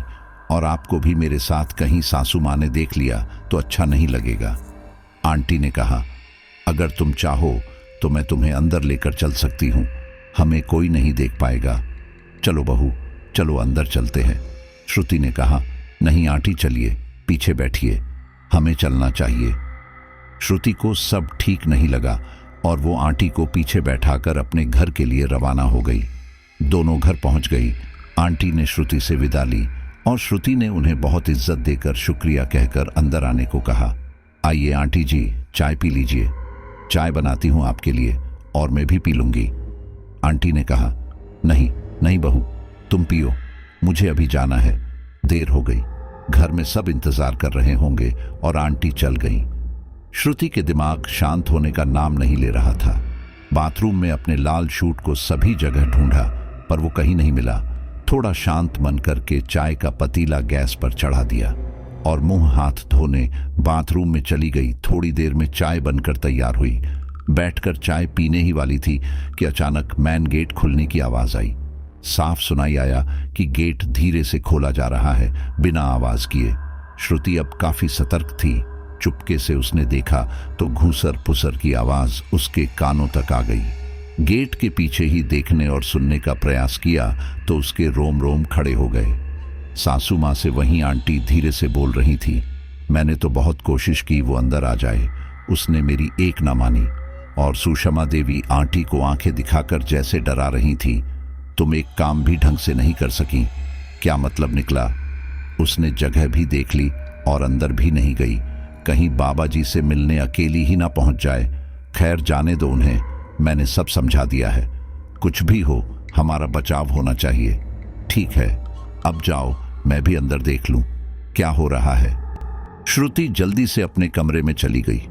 और आपको भी मेरे साथ कहीं सासू माँ ने देख लिया तो अच्छा नहीं लगेगा। आंटी ने कहा, अगर तुम चाहो तो मैं तुम्हें अंदर लेकर चल सकती हूँ, हमें कोई नहीं देख पाएगा। चलो बहू, चलो अंदर चलते हैं। श्रुति ने कहा, नहीं आंटी चलिए, पीछे बैठिए, हमें चलना चाहिए। श्रुति को सब ठीक नहीं लगा और वो आंटी को पीछे बैठाकर अपने घर के लिए रवाना हो गई। दोनों घर पहुंच गई। आंटी ने श्रुति से विदा ली और श्रुति ने उन्हें बहुत इज्जत देकर शुक्रिया कहकर अंदर आने को कहा। आइए आंटी जी, चाय पी लीजिए, चाय बनाती हूं आपके लिए और मैं भी पी लूंगी। आंटी ने कहा, नहीं नहीं बहू, तुम पियो, मुझे अभी जाना है, देर हो गई, घर में सब इंतजार कर रहे होंगे। और आंटी चल गई। श्रुति के दिमाग शांत होने का नाम नहीं ले रहा था। बाथरूम में अपने लाल शूट को सभी जगह ढूंढा पर वो कहीं नहीं मिला। थोड़ा शांत मन करके चाय का पतीला गैस पर चढ़ा दिया और मुंह हाथ धोने बाथरूम में चली गई। थोड़ी देर में चाय बनकर तैयार हुई। बैठकर चाय पीने ही वाली थी कि अचानक मेन गेट खुलने की आवाज आई। साफ सुनाई आया कि गेट धीरे से खोला जा रहा है बिना आवाज किए। श्रुति अब काफी सतर्क थी। चुपके से उसने देखा तो घूसर पुसर की आवाज उसके कानों तक आ गई। गेट के पीछे ही देखने और सुनने का प्रयास किया तो उसके रोम रोम खड़े हो गए। सासू माँ से वहीं आंटी धीरे से बोल रही थी, मैंने तो बहुत कोशिश की वो अंदर आ जाए, उसने मेरी एक ना मानी। और सुषमा देवी आंटी को आंखें दिखाकर जैसे डरा रही थी, तुम एक काम भी ढंग से नहीं कर सकी। क्या मतलब निकला? उसने जगह भी देख ली और अंदर भी नहीं गई, कहीं बाबा जी से मिलने अकेली ही ना पहुंच जाए। खैर जाने दो उन्हें, मैंने सब समझा दिया है। कुछ भी हो हमारा बचाव होना चाहिए। ठीक है, अब जाओ, मैं भी अंदर देख लूं क्या हो रहा है। श्रुति जल्दी से अपने कमरे में चली गई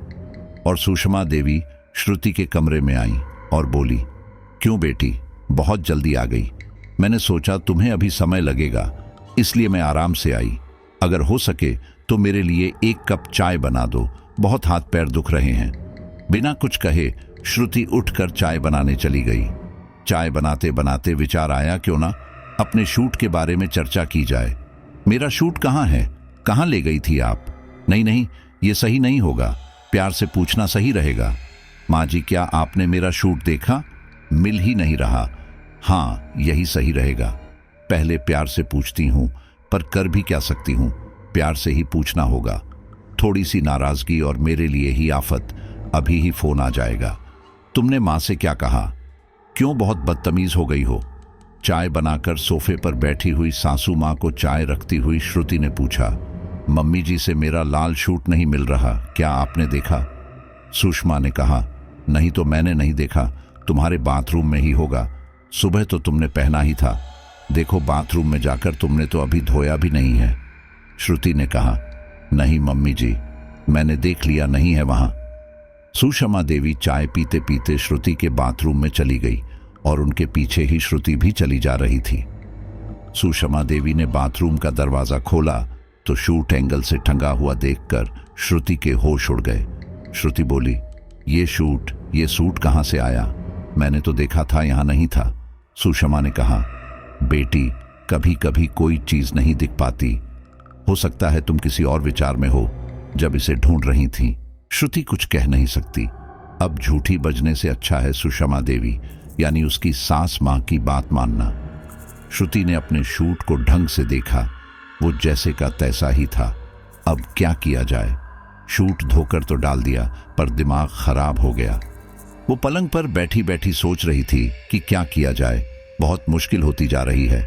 और सुषमा देवी श्रुति के कमरे में आई और बोली, क्यों बेटी, बहुत जल्दी आ गई? मैंने सोचा तुम्हें अभी समय लगेगा, इसलिए मैं आराम से आई। अगर हो सके तो मेरे लिए एक कप चाय बना दो, बहुत हाथ पैर दुख रहे हैं। बिना कुछ कहे श्रुति उठकर चाय बनाने चली गई। चाय बनाते बनाते विचार आया, क्यों ना अपने शूट के बारे में चर्चा की जाए। मेरा शूट कहाँ है? कहाँ ले गई थी आप? नहीं नहीं, ये सही नहीं होगा, प्यार से पूछना सही रहेगा। माँ जी, क्या आपने मेरा शूट देखा? मिल ही नहीं रहा। हाँ, यही सही रहेगा। पहले प्यार से पूछती हूँ, पर कर भी क्या सकती हूँ, प्यार से ही पूछना होगा। थोड़ी सी नाराजगी और मेरे लिए ही आफत, अभी ही फोन आ जाएगा। तुमने माँ से क्या कहा? क्यों बहुत बदतमीज हो गई हो? चाय बनाकर सोफे पर बैठी हुई सासू माँ को चाय रखती हुई श्रुति ने पूछा। मम्मी जी से मेरा लाल शूट नहीं मिल रहा, क्या आपने देखा? सुषमा ने कहा, नहीं तो मैंने नहीं देखा, तुम्हारे बाथरूम में ही होगा, सुबह तो तुमने पहना ही था। देखो बाथरूम में जाकर, तुमने तो अभी धोया भी नहीं है। श्रुति ने कहा, नहीं मम्मी जी, मैंने देख लिया, नहीं है वहां। सुषमा देवी चाय पीते पीते श्रुति के बाथरूम में चली गई और उनके पीछे ही श्रुति भी चली जा रही थी। सुषमा देवी ने बाथरूम का दरवाजा खोला तो शूट एंगल से टंगा हुआ देखकर श्रुति के होश उड़ गए। श्रुति बोली, ये सूट कहां से आया? मैंने तो देखा था, यहां नहीं था। सुषमा ने कहा, बेटी, कभी कभी कोई चीज नहीं दिख पाती, हो सकता है तुम किसी और विचार में हो जब इसे ढूंढ रही थी। श्रुति कुछ कह नहीं सकती। अब झूठी बजने से अच्छा है सुषमा देवी यानी उसकी सास मां की बात मानना। श्रुति ने अपने शूट को ढंग से देखा, वो जैसे का तैसा ही था। अब क्या किया जाए? शूट धोकर तो डाल दिया पर दिमाग खराब हो गया। वो पलंग पर बैठी बैठी सोच रही थी कि क्या किया जाए, बहुत मुश्किल होती जा रही है।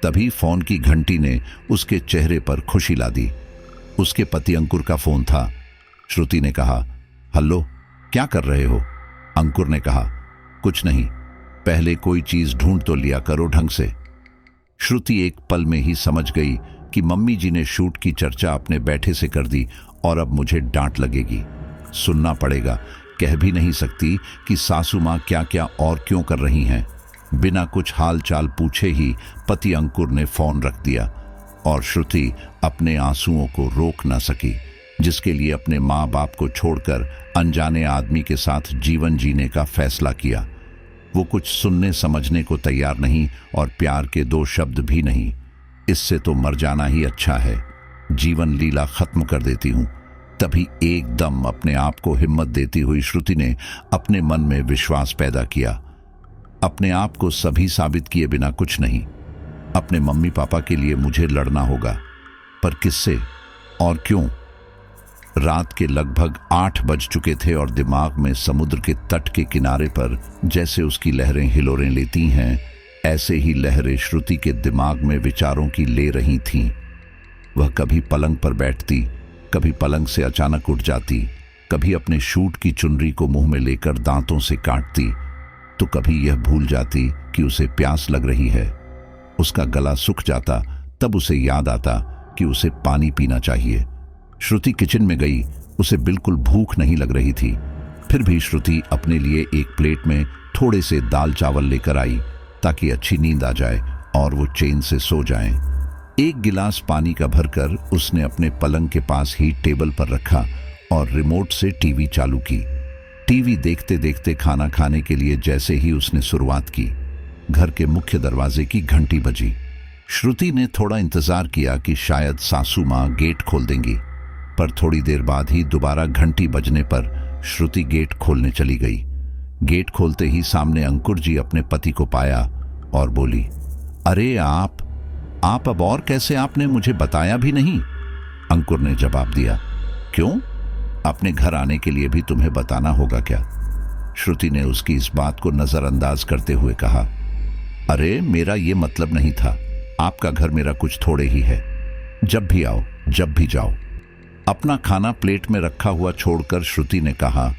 तभी फोन की घंटी ने उसके चेहरे पर खुशी ला दी। उसके पति अंकुर का फोन था। श्रुति ने कहा, हेलो, क्या कर रहे हो? अंकुर ने कहा, कुछ नहीं, पहले कोई चीज ढूंढ तो लिया करो ढंग से। श्रुति एक पल में ही समझ गई कि मम्मी जी ने शूट की चर्चा अपने बैठे से कर दी और अब मुझे डांट लगेगी, सुनना पड़ेगा। कह भी नहीं सकती कि सासू माँ क्या क्या और क्यों कर रही हैं। बिना कुछ हाल चाल पूछे ही पति अंकुर ने फोन रख दिया और श्रुति अपने आंसुओं को रोक न सकी, जिसके लिए अपने माँ बाप को छोड़कर अनजाने आदमी के साथ जीवन जीने का फैसला किया। वो कुछ सुनने समझने को तैयार नहीं और प्यार के दो शब्द भी नहीं। इससे तो मर जाना ही अच्छा है, जीवन लीला खत्म कर देती हूँ। तभी एकदम अपने आप को हिम्मत देती हुई श्रुति ने अपने मन में विश्वास पैदा किया। अपने आप को सभी साबित किए बिना कुछ नहीं। अपने मम्मी पापा के लिए मुझे लड़ना होगा, पर किससे और क्यों? रात के लगभग 8 बज चुके थे और दिमाग में समुद्र के तट के किनारे पर जैसे उसकी लहरें हिलोरें लेती हैं, ऐसे ही लहरें श्रुति के दिमाग में विचारों की ले रही थीं। वह कभी पलंग पर बैठती, कभी पलंग से अचानक उठ जाती, कभी अपने शूट की चुनरी को मुंह में लेकर दांतों से काटती, तो कभी यह भूल जाती कि उसे प्यास लग रही है। उसका गला सूख जाता, तब उसे याद आता कि उसे पानी पीना चाहिए। श्रुति किचन में गई। उसे बिल्कुल भूख नहीं लग रही थी, फिर भी श्रुति अपने लिए एक प्लेट में थोड़े से दाल चावल लेकर आई ताकि अच्छी नींद आ जाए और वो चैन से सो जाए। एक गिलास पानी का भरकर उसने अपने पलंग के पास ही टेबल पर रखा और रिमोट से टीवी चालू की। टीवी देखते देखते खाना खाने के लिए जैसे ही उसने शुरुआत की, घर के मुख्य दरवाजे की घंटी बजी। श्रुति ने थोड़ा इंतजार किया कि शायद सासू माँ गेट खोल देंगी, पर थोड़ी देर बाद ही दोबारा घंटी बजने पर श्रुति गेट खोलने चली गई। गेट खोलते ही सामने अंकुर जी अपने पति को पाया और बोली, अरे आप अब और कैसे? आपने मुझे बताया भी नहीं। अंकुर ने जवाब दिया, क्यों? अपने घर आने के लिए भी तुम्हें बताना होगा क्या? श्रुति ने उसकी इस बात को नजरअंदाज करते हुए कहा, अरे मेरा ये मतलब नहीं था। आपका घर मेरा कुछ थोड़े ही है। जब भी आओ, जब भी जाओ। अपना खाना प्लेट में रखा हुआ छोड़कर श्रुति ने कहा,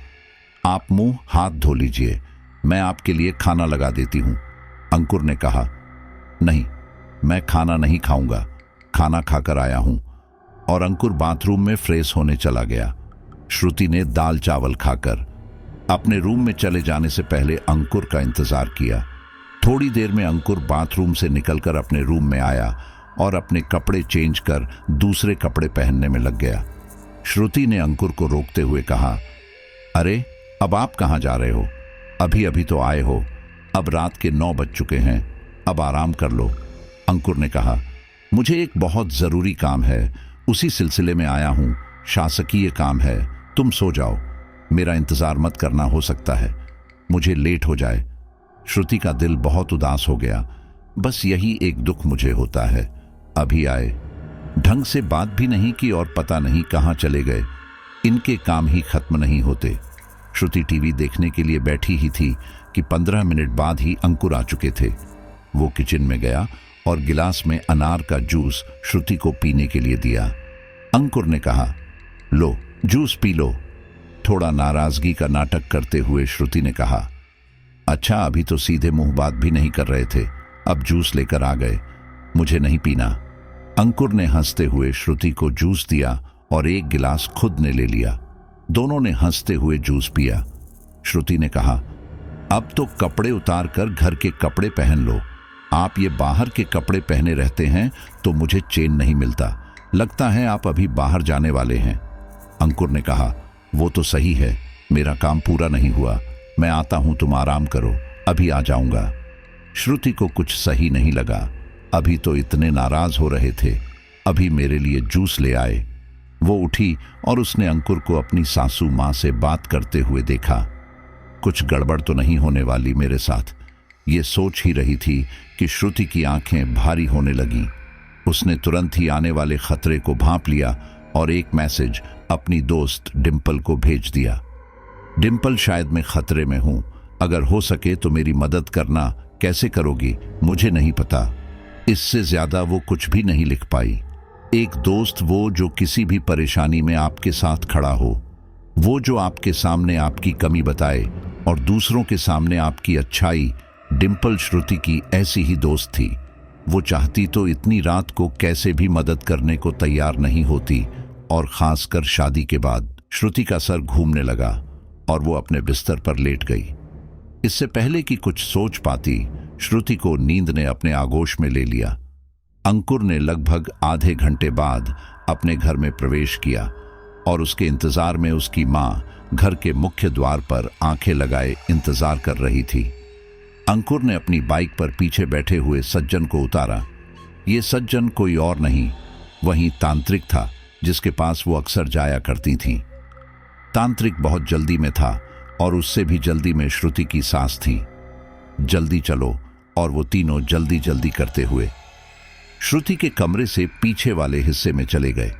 आप मुंह हाथ धो लीजिए, मैं आपके लिए खाना लगा देती हूं। अंकुर ने कहा, नहीं, मैं खाना नहीं खाऊंगा, खाना खाकर आया हूं। और अंकुर बाथरूम में फ्रेश होने चला गया। श्रुति ने दाल चावल खाकर अपने रूम में चले जाने से पहले अंकुर का इंतजार किया। थोड़ी देर में अंकुर बाथरूम से निकलकर अपने रूम में आया और अपने कपड़े चेंज कर दूसरे कपड़े पहनने में लग गया। श्रुति ने अंकुर को रोकते हुए कहा, अरे अब आप कहाँ जा रहे हो? अभी अभी तो आए हो, अब रात के 9 बज चुके हैं, अब आराम कर लो। अंकुर ने कहा, मुझे एक बहुत जरूरी काम है, उसी सिलसिले में आया हूं। शासकीय काम है, तुम सो जाओ, मेरा इंतजार मत करना, हो सकता है मुझे लेट हो जाए। श्रुति का दिल बहुत उदास हो गया। बस यही एक दुख मुझे होता है, अभी आए, ढंग से बात भी नहीं की और पता नहीं कहां चले गए। इनके काम ही खत्म नहीं होते। श्रुति टीवी देखने के लिए बैठी ही थी कि 15 मिनट बाद ही अंकुर आ चुके थे। वो किचन में गया और गिलास में अनार का जूस श्रुति को पीने के लिए दिया। अंकुर ने कहा, लो जूस पी लो। थोड़ा नाराजगी का नाटक करते हुए श्रुति ने कहा, अच्छा अभी तो सीधे मुंह बात भी नहीं कर रहे थे, अब जूस लेकर आ गए, मुझे नहीं पीना। अंकुर ने हंसते हुए श्रुति को जूस दिया और एक गिलास खुद ने ले लिया। दोनों ने हंसते हुए जूस पिया। श्रुति ने कहा, अब तो कपड़े उतार कर घर के कपड़े पहन लो। आप ये बाहर के कपड़े पहने रहते हैं तो मुझे चैन नहीं मिलता, लगता है आप अभी बाहर जाने वाले हैं। अंकुर ने कहा, वो तो सही है, मेरा काम पूरा नहीं हुआ, मैं आता हूं, तुम आराम करो, अभी आ जाऊंगा। श्रुति को कुछ सही नहीं लगा। अभी तो इतने नाराज हो रहे थे, अभी मेरे लिए जूस ले आए। वो उठी और उसने अंकुर को अपनी सासू माँ से बात करते हुए देखा। कुछ गड़बड़ तो नहीं होने वाली मेरे साथ, ये सोच ही रही थी कि श्रुति की आंखें भारी होने लगीं। उसने तुरंत ही आने वाले खतरे को भांप लिया और एक मैसेज अपनी दोस्त डिंपल को भेज दिया। डिंपल, शायद मैं खतरे में हूं, अगर हो सके तो मेरी मदद करना। कैसे करोगी मुझे नहीं पता। इससे ज्यादा वो कुछ भी नहीं लिख पाई। एक दोस्त, वो जो किसी भी परेशानी में आपके साथ खड़ा हो, वो जो आपके सामने आपकी कमी बताए और दूसरों के सामने आपकी अच्छाई। डिंपल श्रुति की ऐसी ही दोस्त थी। वो चाहती तो इतनी रात को कैसे भी मदद करने को तैयार नहीं होती, और खासकर शादी के बाद। श्रुति का सर घूमने लगा और वो अपने बिस्तर पर लेट गई। इससे पहले कि कुछ सोच पाती, श्रुति को नींद ने अपने आगोश में ले लिया। अंकुर ने लगभग आधे घंटे बाद अपने घर में प्रवेश किया और उसके इंतजार में उसकी माँ घर के मुख्य द्वार पर आंखें लगाए इंतजार कर रही थी। अंकुर ने अपनी बाइक पर पीछे बैठे हुए सज्जन को उतारा। ये सज्जन कोई और नहीं, वही तांत्रिक था जिसके पास वो अक्सर जाया करती थीं। तांत्रिक बहुत जल्दी में था और उससे भी जल्दी में श्रुति की सास थी। जल्दी चलो, और वो तीनों जल्दी जल्दी करते हुए श्रुति के कमरे से पीछे वाले हिस्से में चले गए।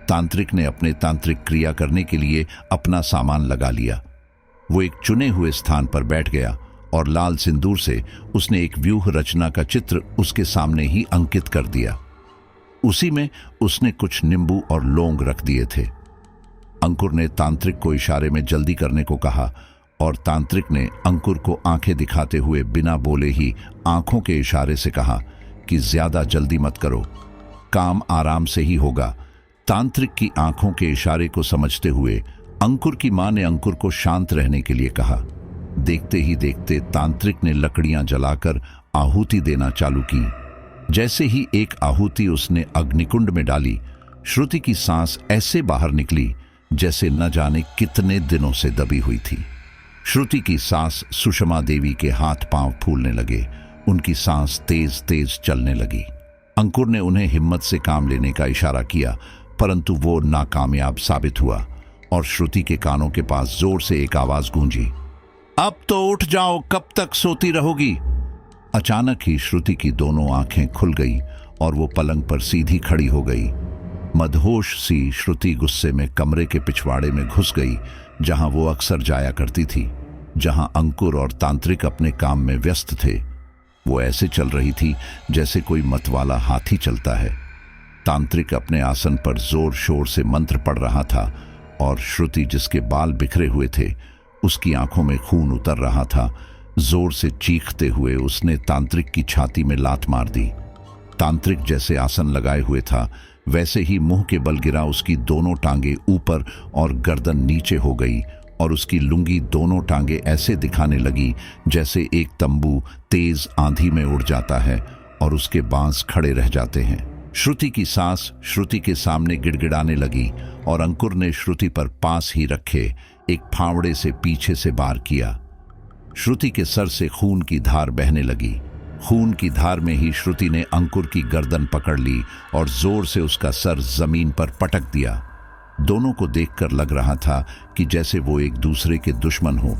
तांत्रिक ने अपने तांत्रिक क्रिया करने के लिए अपना सामान लगा लिया। वो एक चुने हुए स्थान पर बैठ गया और लाल सिंदूर से उसने एक व्यूह रचना का चित्र उसके सामने ही अंकित कर दिया। उसी में उसने कुछ नींबू और लौंग रख दिए थे। अंकुर ने तांत्रिक को इशारे में जल्दी करने को कहा और तांत्रिक ने अंकुर को आंखें दिखाते हुए बिना बोले ही आंखों के इशारे से कहा कि ज्यादा जल्दी मत करो, काम आराम से ही होगा। तांत्रिक की आंखों के इशारे को समझते हुए अंकुर की मां ने अंकुर को शांत रहने के लिए कहा। देखते ही देखते तांत्रिक ने लकड़ियां जलाकर आहुति देना चालू की। जैसे ही एक आहुति उसने अग्निकुंड में डाली, श्रुति की सांस ऐसे बाहर निकली जैसे न जाने कितने दिनों से दबी हुई थी। श्रुति की सांस सुषमा देवी के हाथ पांव फूलने लगे। उनकी सांस तेज तेज चलने लगी। अंकुर ने उन्हें हिम्मत से काम लेने का इशारा किया, परंतु वो नाकामयाब साबित हुआ और श्रुति के कानों के पास जोर से एक आवाज गूंजी, अब तो उठ जाओ, कब तक सोती रहोगी। अचानक ही श्रुति की दोनों आंखें खुल गई और वो पलंग पर सीधी खड़ी हो गई। मदहोश सी श्रुति गुस्से में कमरे के पिछवाड़े में घुस गई, जहां वो अक्सर जाया करती थी, जहां अंकुर और तांत्रिक अपने काम में व्यस्त थे। वो ऐसे चल रही थी जैसे कोई मतवाला हाथी चलता है। तांत्रिक अपने आसन पर जोर शोर से मंत्र पढ़ रहा था और श्रुति, जिसके बाल बिखरे हुए थे, उसकी आंखों में खून उतर रहा था। जोर से चीखते हुए उसने तांत्रिक की छाती में लात मार दी। तांत्रिक जैसे आसन लगाए हुए था, वैसे ही मुंह के बल गिरा। उसकी दोनों टांगे ऊपर और गर्दन नीचे हो गई और उसकी लुंगी दोनों टांगे ऐसे दिखाने लगी जैसे एक तंबू तेज आंधी में उड़ जाता है और उसके बांस खड़े रह जाते हैं। श्रुति की सांस श्रुति के सामने गिड़गिड़ाने लगी और अंकुर ने श्रुति पर पास ही रखे एक फावड़े से पीछे से वार किया। श्रुति के सर से खून की धार बहने लगी। खून की धार में ही श्रुति ने अंकुर की गर्दन पकड़ ली और जोर से उसका सर जमीन पर पटक दिया। दोनों को देखकर लग रहा था कि जैसे वो एक दूसरे के दुश्मन हो।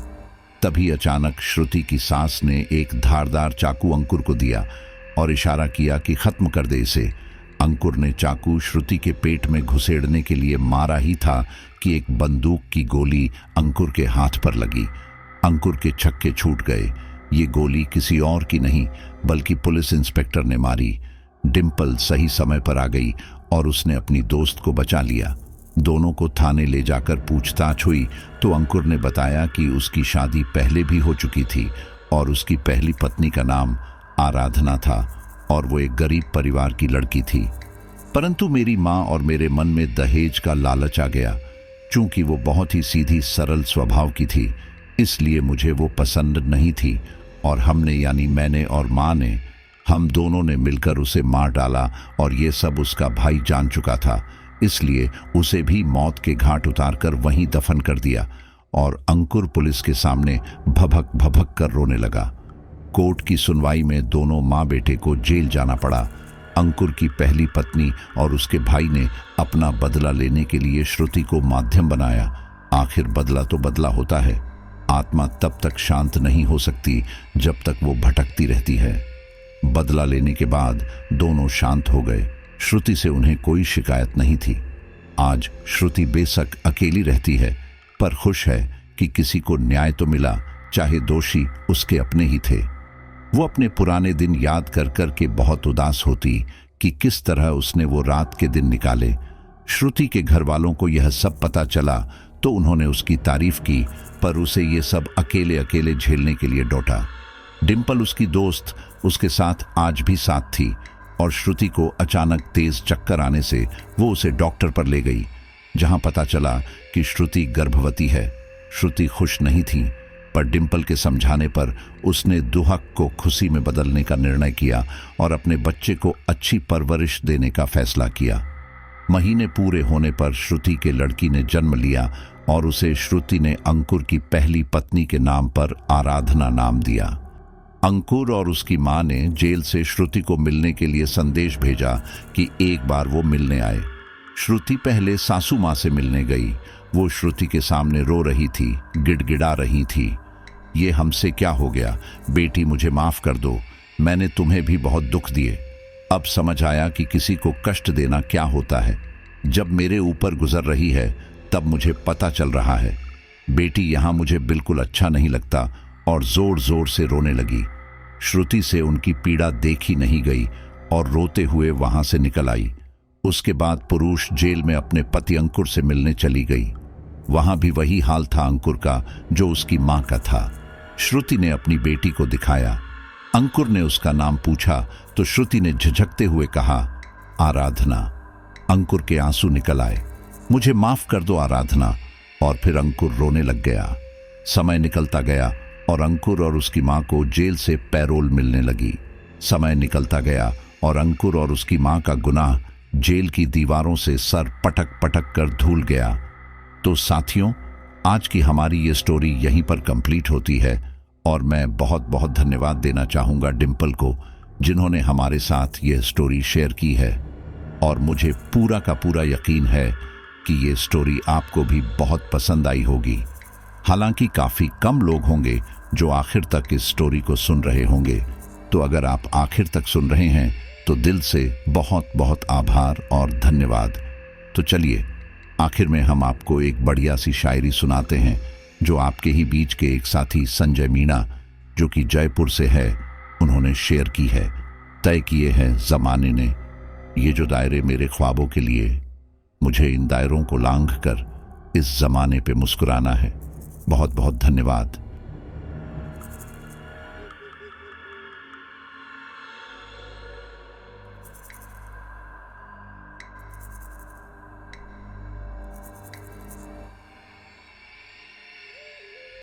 तभी अचानक श्रुति की सास ने एक धारदार चाकू अंकुर को दिया और इशारा किया कि खत्म कर दे इसे। अंकुर ने चाकू श्रुति के पेट में घुसेड़ने के लिए मारा ही था कि एक बंदूक की गोली अंकुर के हाथ पर लगी। अंकुर के छक्के छूट गए। ये गोली किसी और की नहीं बल्कि पुलिस इंस्पेक्टर ने मारी। डिंपल सही समय पर आ गई और उसने अपनी दोस्त को बचा लिया। दोनों को थाने ले जाकर पूछताछ हुई तो अंकुर ने बताया कि उसकी शादी पहले भी हो चुकी थी और उसकी पहली पत्नी का नाम आराधना था और वो एक गरीब परिवार की लड़की थी। परंतु मेरी माँ और मेरे मन में दहेज का लालच आ गया। चूंकि वो बहुत ही सीधी सरल स्वभाव की थी, इसलिए मुझे वो पसंद नहीं थी और हमने, यानी मैंने और माँ ने, हम दोनों ने मिलकर उसे मार डाला और ये सब उसका भाई जान चुका था। इसलिए उसे भी मौत के घाट उतारकर वहीं दफन कर दिया। और अंकुर पुलिस के सामने भभक भभक कर रोने लगा। कोर्ट की सुनवाई में दोनों माँ बेटे को जेल जाना पड़ा। अंकुर की पहली पत्नी और उसके भाई ने अपना बदला लेने के लिए श्रुति को माध्यम बनाया। आखिर बदला तो बदला होता है। आत्मा तब तक शांत नहीं हो सकती जब तक वो भटकती रहती है। बदला लेने के बाद दोनों शांत हो गए। श्रुति से उन्हें कोई शिकायत नहीं थी। आज श्रुति बेशक अकेली रहती है, पर खुश है कि किसी को न्याय तो मिला, चाहे दोषी उसके अपने ही थे। वो अपने पुराने दिन याद कर कर के बहुत उदास होती कि किस तरह उसने वो रात के दिन निकाले। श्रुति के घर वालों को यह सब पता चला तो उन्होंने उसकी तारीफ की, पर उसे ये सब अकेले अकेले झेलने के लिए डोटा। डिंपल, उसकी दोस्त, उसके साथ आज भी साथ थी और श्रुति को अचानक तेज चक्कर आने से वो उसे डॉक्टर पर ले गई, जहां पता चला कि श्रुति गर्भवती है। श्रुति खुश नहीं थी, पर डिंपल के समझाने पर उसने दुहक को खुशी में बदलने का निर्णय किया और अपने बच्चे को अच्छी परवरिश देने का फैसला किया। महीने पूरे होने पर श्रुति के लड़की ने जन्म लिया और उसे श्रुति ने अंकुर की पहली पत्नी के नाम पर आराधना नाम दिया। अंकुर और उसकी मां ने जेल से श्रुति को मिलने के लिए संदेश भेजा कि एक बार वो मिलने आए। श्रुति पहले सासू माँ से मिलने गई। वो श्रुति के सामने रो रही थी, गिड़गिड़ा रही थी। ये हमसे क्या हो गया? बेटी मुझे माफ कर दो, मैंने तुम्हें भी बहुत दुख दिए। अब समझ आया कि किसी को कष्ट देना क्या होता है। जब मेरे ऊपर गुजर रही है तब मुझे पता चल रहा है। बेटी यहाँ मुझे बिल्कुल अच्छा नहीं लगता और जोर जोर से रोने लगी। श्रुति से उनकी पीड़ा देखी नहीं गई और रोते हुए वहां से निकल आई। उसके बाद पुरुष जेल में अपने पति अंकुर से मिलने चली गई। वहां भी वही हाल था अंकुर का जो उसकी मां का था। श्रुति ने अपनी बेटी को दिखाया। अंकुर ने उसका नाम पूछा तो श्रुति ने झिझकते हुए कहा, आराधना। अंकुर के आंसू निकल आए। मुझे माफ कर दो आराधना। और फिर अंकुर रोने लग गया। समय निकलता गया और अंकुर और उसकी मां को जेल से पैरोल मिलने लगी। समय निकलता गया और अंकुर और उसकी मां का गुनाह जेल की दीवारों से सर पटक पटक कर धूल गया। तो साथियों, आज की हमारी ये स्टोरी यहीं पर कंप्लीट होती है और मैं बहुत बहुत धन्यवाद देना चाहूँगा डिम्पल को, जिन्होंने हमारे साथ ये स्टोरी शेयर की है। और मुझे पूरा का पूरा यकीन है कि ये स्टोरी आपको भी बहुत पसंद आई होगी। हालांकि काफ़ी कम लोग होंगे जो आखिर तक इस स्टोरी को सुन रहे होंगे। तो अगर आप आखिर तक सुन रहे हैं तो दिल से बहुत बहुत आभार और धन्यवाद। तो चलिए आखिर में हम आपको एक बढ़िया सी शायरी सुनाते हैं जो आपके ही बीच के एक साथी संजय मीणा, जो कि जयपुर से है, उन्होंने शेयर की है। तय किए हैं ज़माने ने ये जो दायरे मेरे ख्वाबों के लिए, मुझे इन दायरों को लांघ कर इस ज़माने पे मुस्कुराना है। बहुत बहुत धन्यवाद।